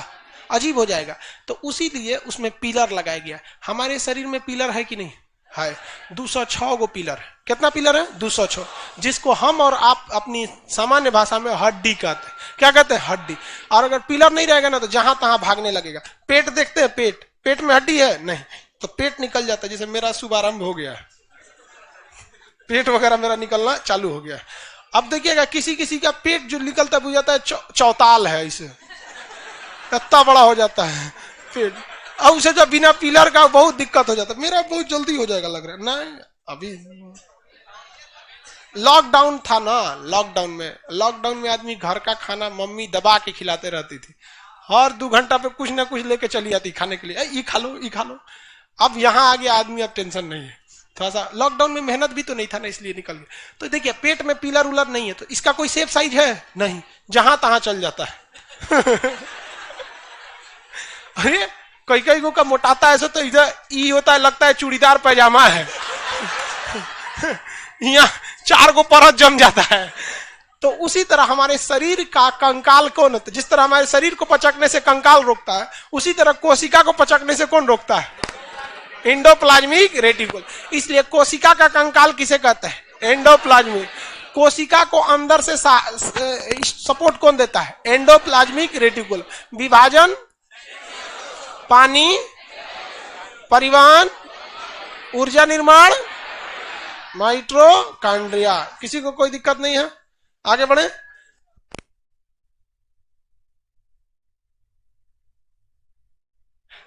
अजीब हो जाएगा। तो उसी लिए उसमें पिलर लगाया गया। हमारे शरीर में पिलर है कि नहीं है, 206 गो पिलर। कितना पिलर है, 206, जिसको हम और आप अपनी सामान्य भाषा में हड्डी कहते हैं। क्या कहते हैं, हड्डी। और अगर पिलर नहीं रहेगा ना तो जहां तहां भागने लगेगा। पेट देखते हैं, पेट, पेट में हड्डी है नहीं, तो पेट निकल जाता है। जैसे मेरा शुभारंभ हो गया है, पेट वगैरह मेरा निकलना चालू हो गया है। अब देखिएगा किसी किसी का पेट जो निकलता बुझाता है चौताल है, इसे इतना बड़ा हो जाता है पेट। अब उसे जब बिना पिलर का बहुत दिक्कत हो जाता है। मेरा बहुत जल्दी हो जाएगा लग रहा है, नहीं अभी लॉकडाउन था ना, लॉकडाउन में आदमी घर का खाना मम्मी दबा के खिलाते रहती थी। हर 2 घंटा पे कुछ ना कुछ लेके चली आती खाने के लिए, ये खा लो, ये खा लो। अब यहाँ आ गया आदमी, अब टेंशन नहीं है। थोड़ा सा लॉकडाउन में मेहनत भी तो नहीं था ना, इसलिए निकल गया। तो देखिए पेट में पिलर उलर नहीं है तो इसका कोई शेप साइज है नहीं, जहां तहां चल जाता है। अरे कई कई को का मोटाता ऐसा तो इधर ई होता है, लगता है चूड़ीदार पैजामा है। यहाँ 4 गो परत जम जाता है। तो उसी तरह हमारे शरीर का कंकाल कौन होता है, जिस तरह हमारे शरीर को पचकने से कंकाल रोकता है, उसी तरह कोशिका को पचकने से कौन रोकता है, एंडोप्लाज्मिक रेटिकुलम। इसलिए कोशिका का कंकाल किसे कहते हैं, एंडोप्लाज्मिक। कोशिका को अंदर से सपोर्ट कौन देता है, एंडोप्लाज्मिक रेटिकुलम। विभाजन, पानी, परिवहन, ऊर्जा निर्माण, माइटोकॉन्ड्रिया। किसी को कोई दिक्कत नहीं है, आगे बढ़े।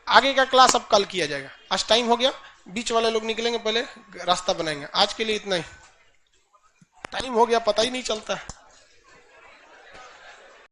आगे का क्लास अब कल किया जाएगा, आज टाइम हो गया। बीच वाले लोग निकलेंगे, पहले रास्ता बनाएंगे। आज के लिए इतना ही, टाइम हो गया पता ही नहीं चलता है।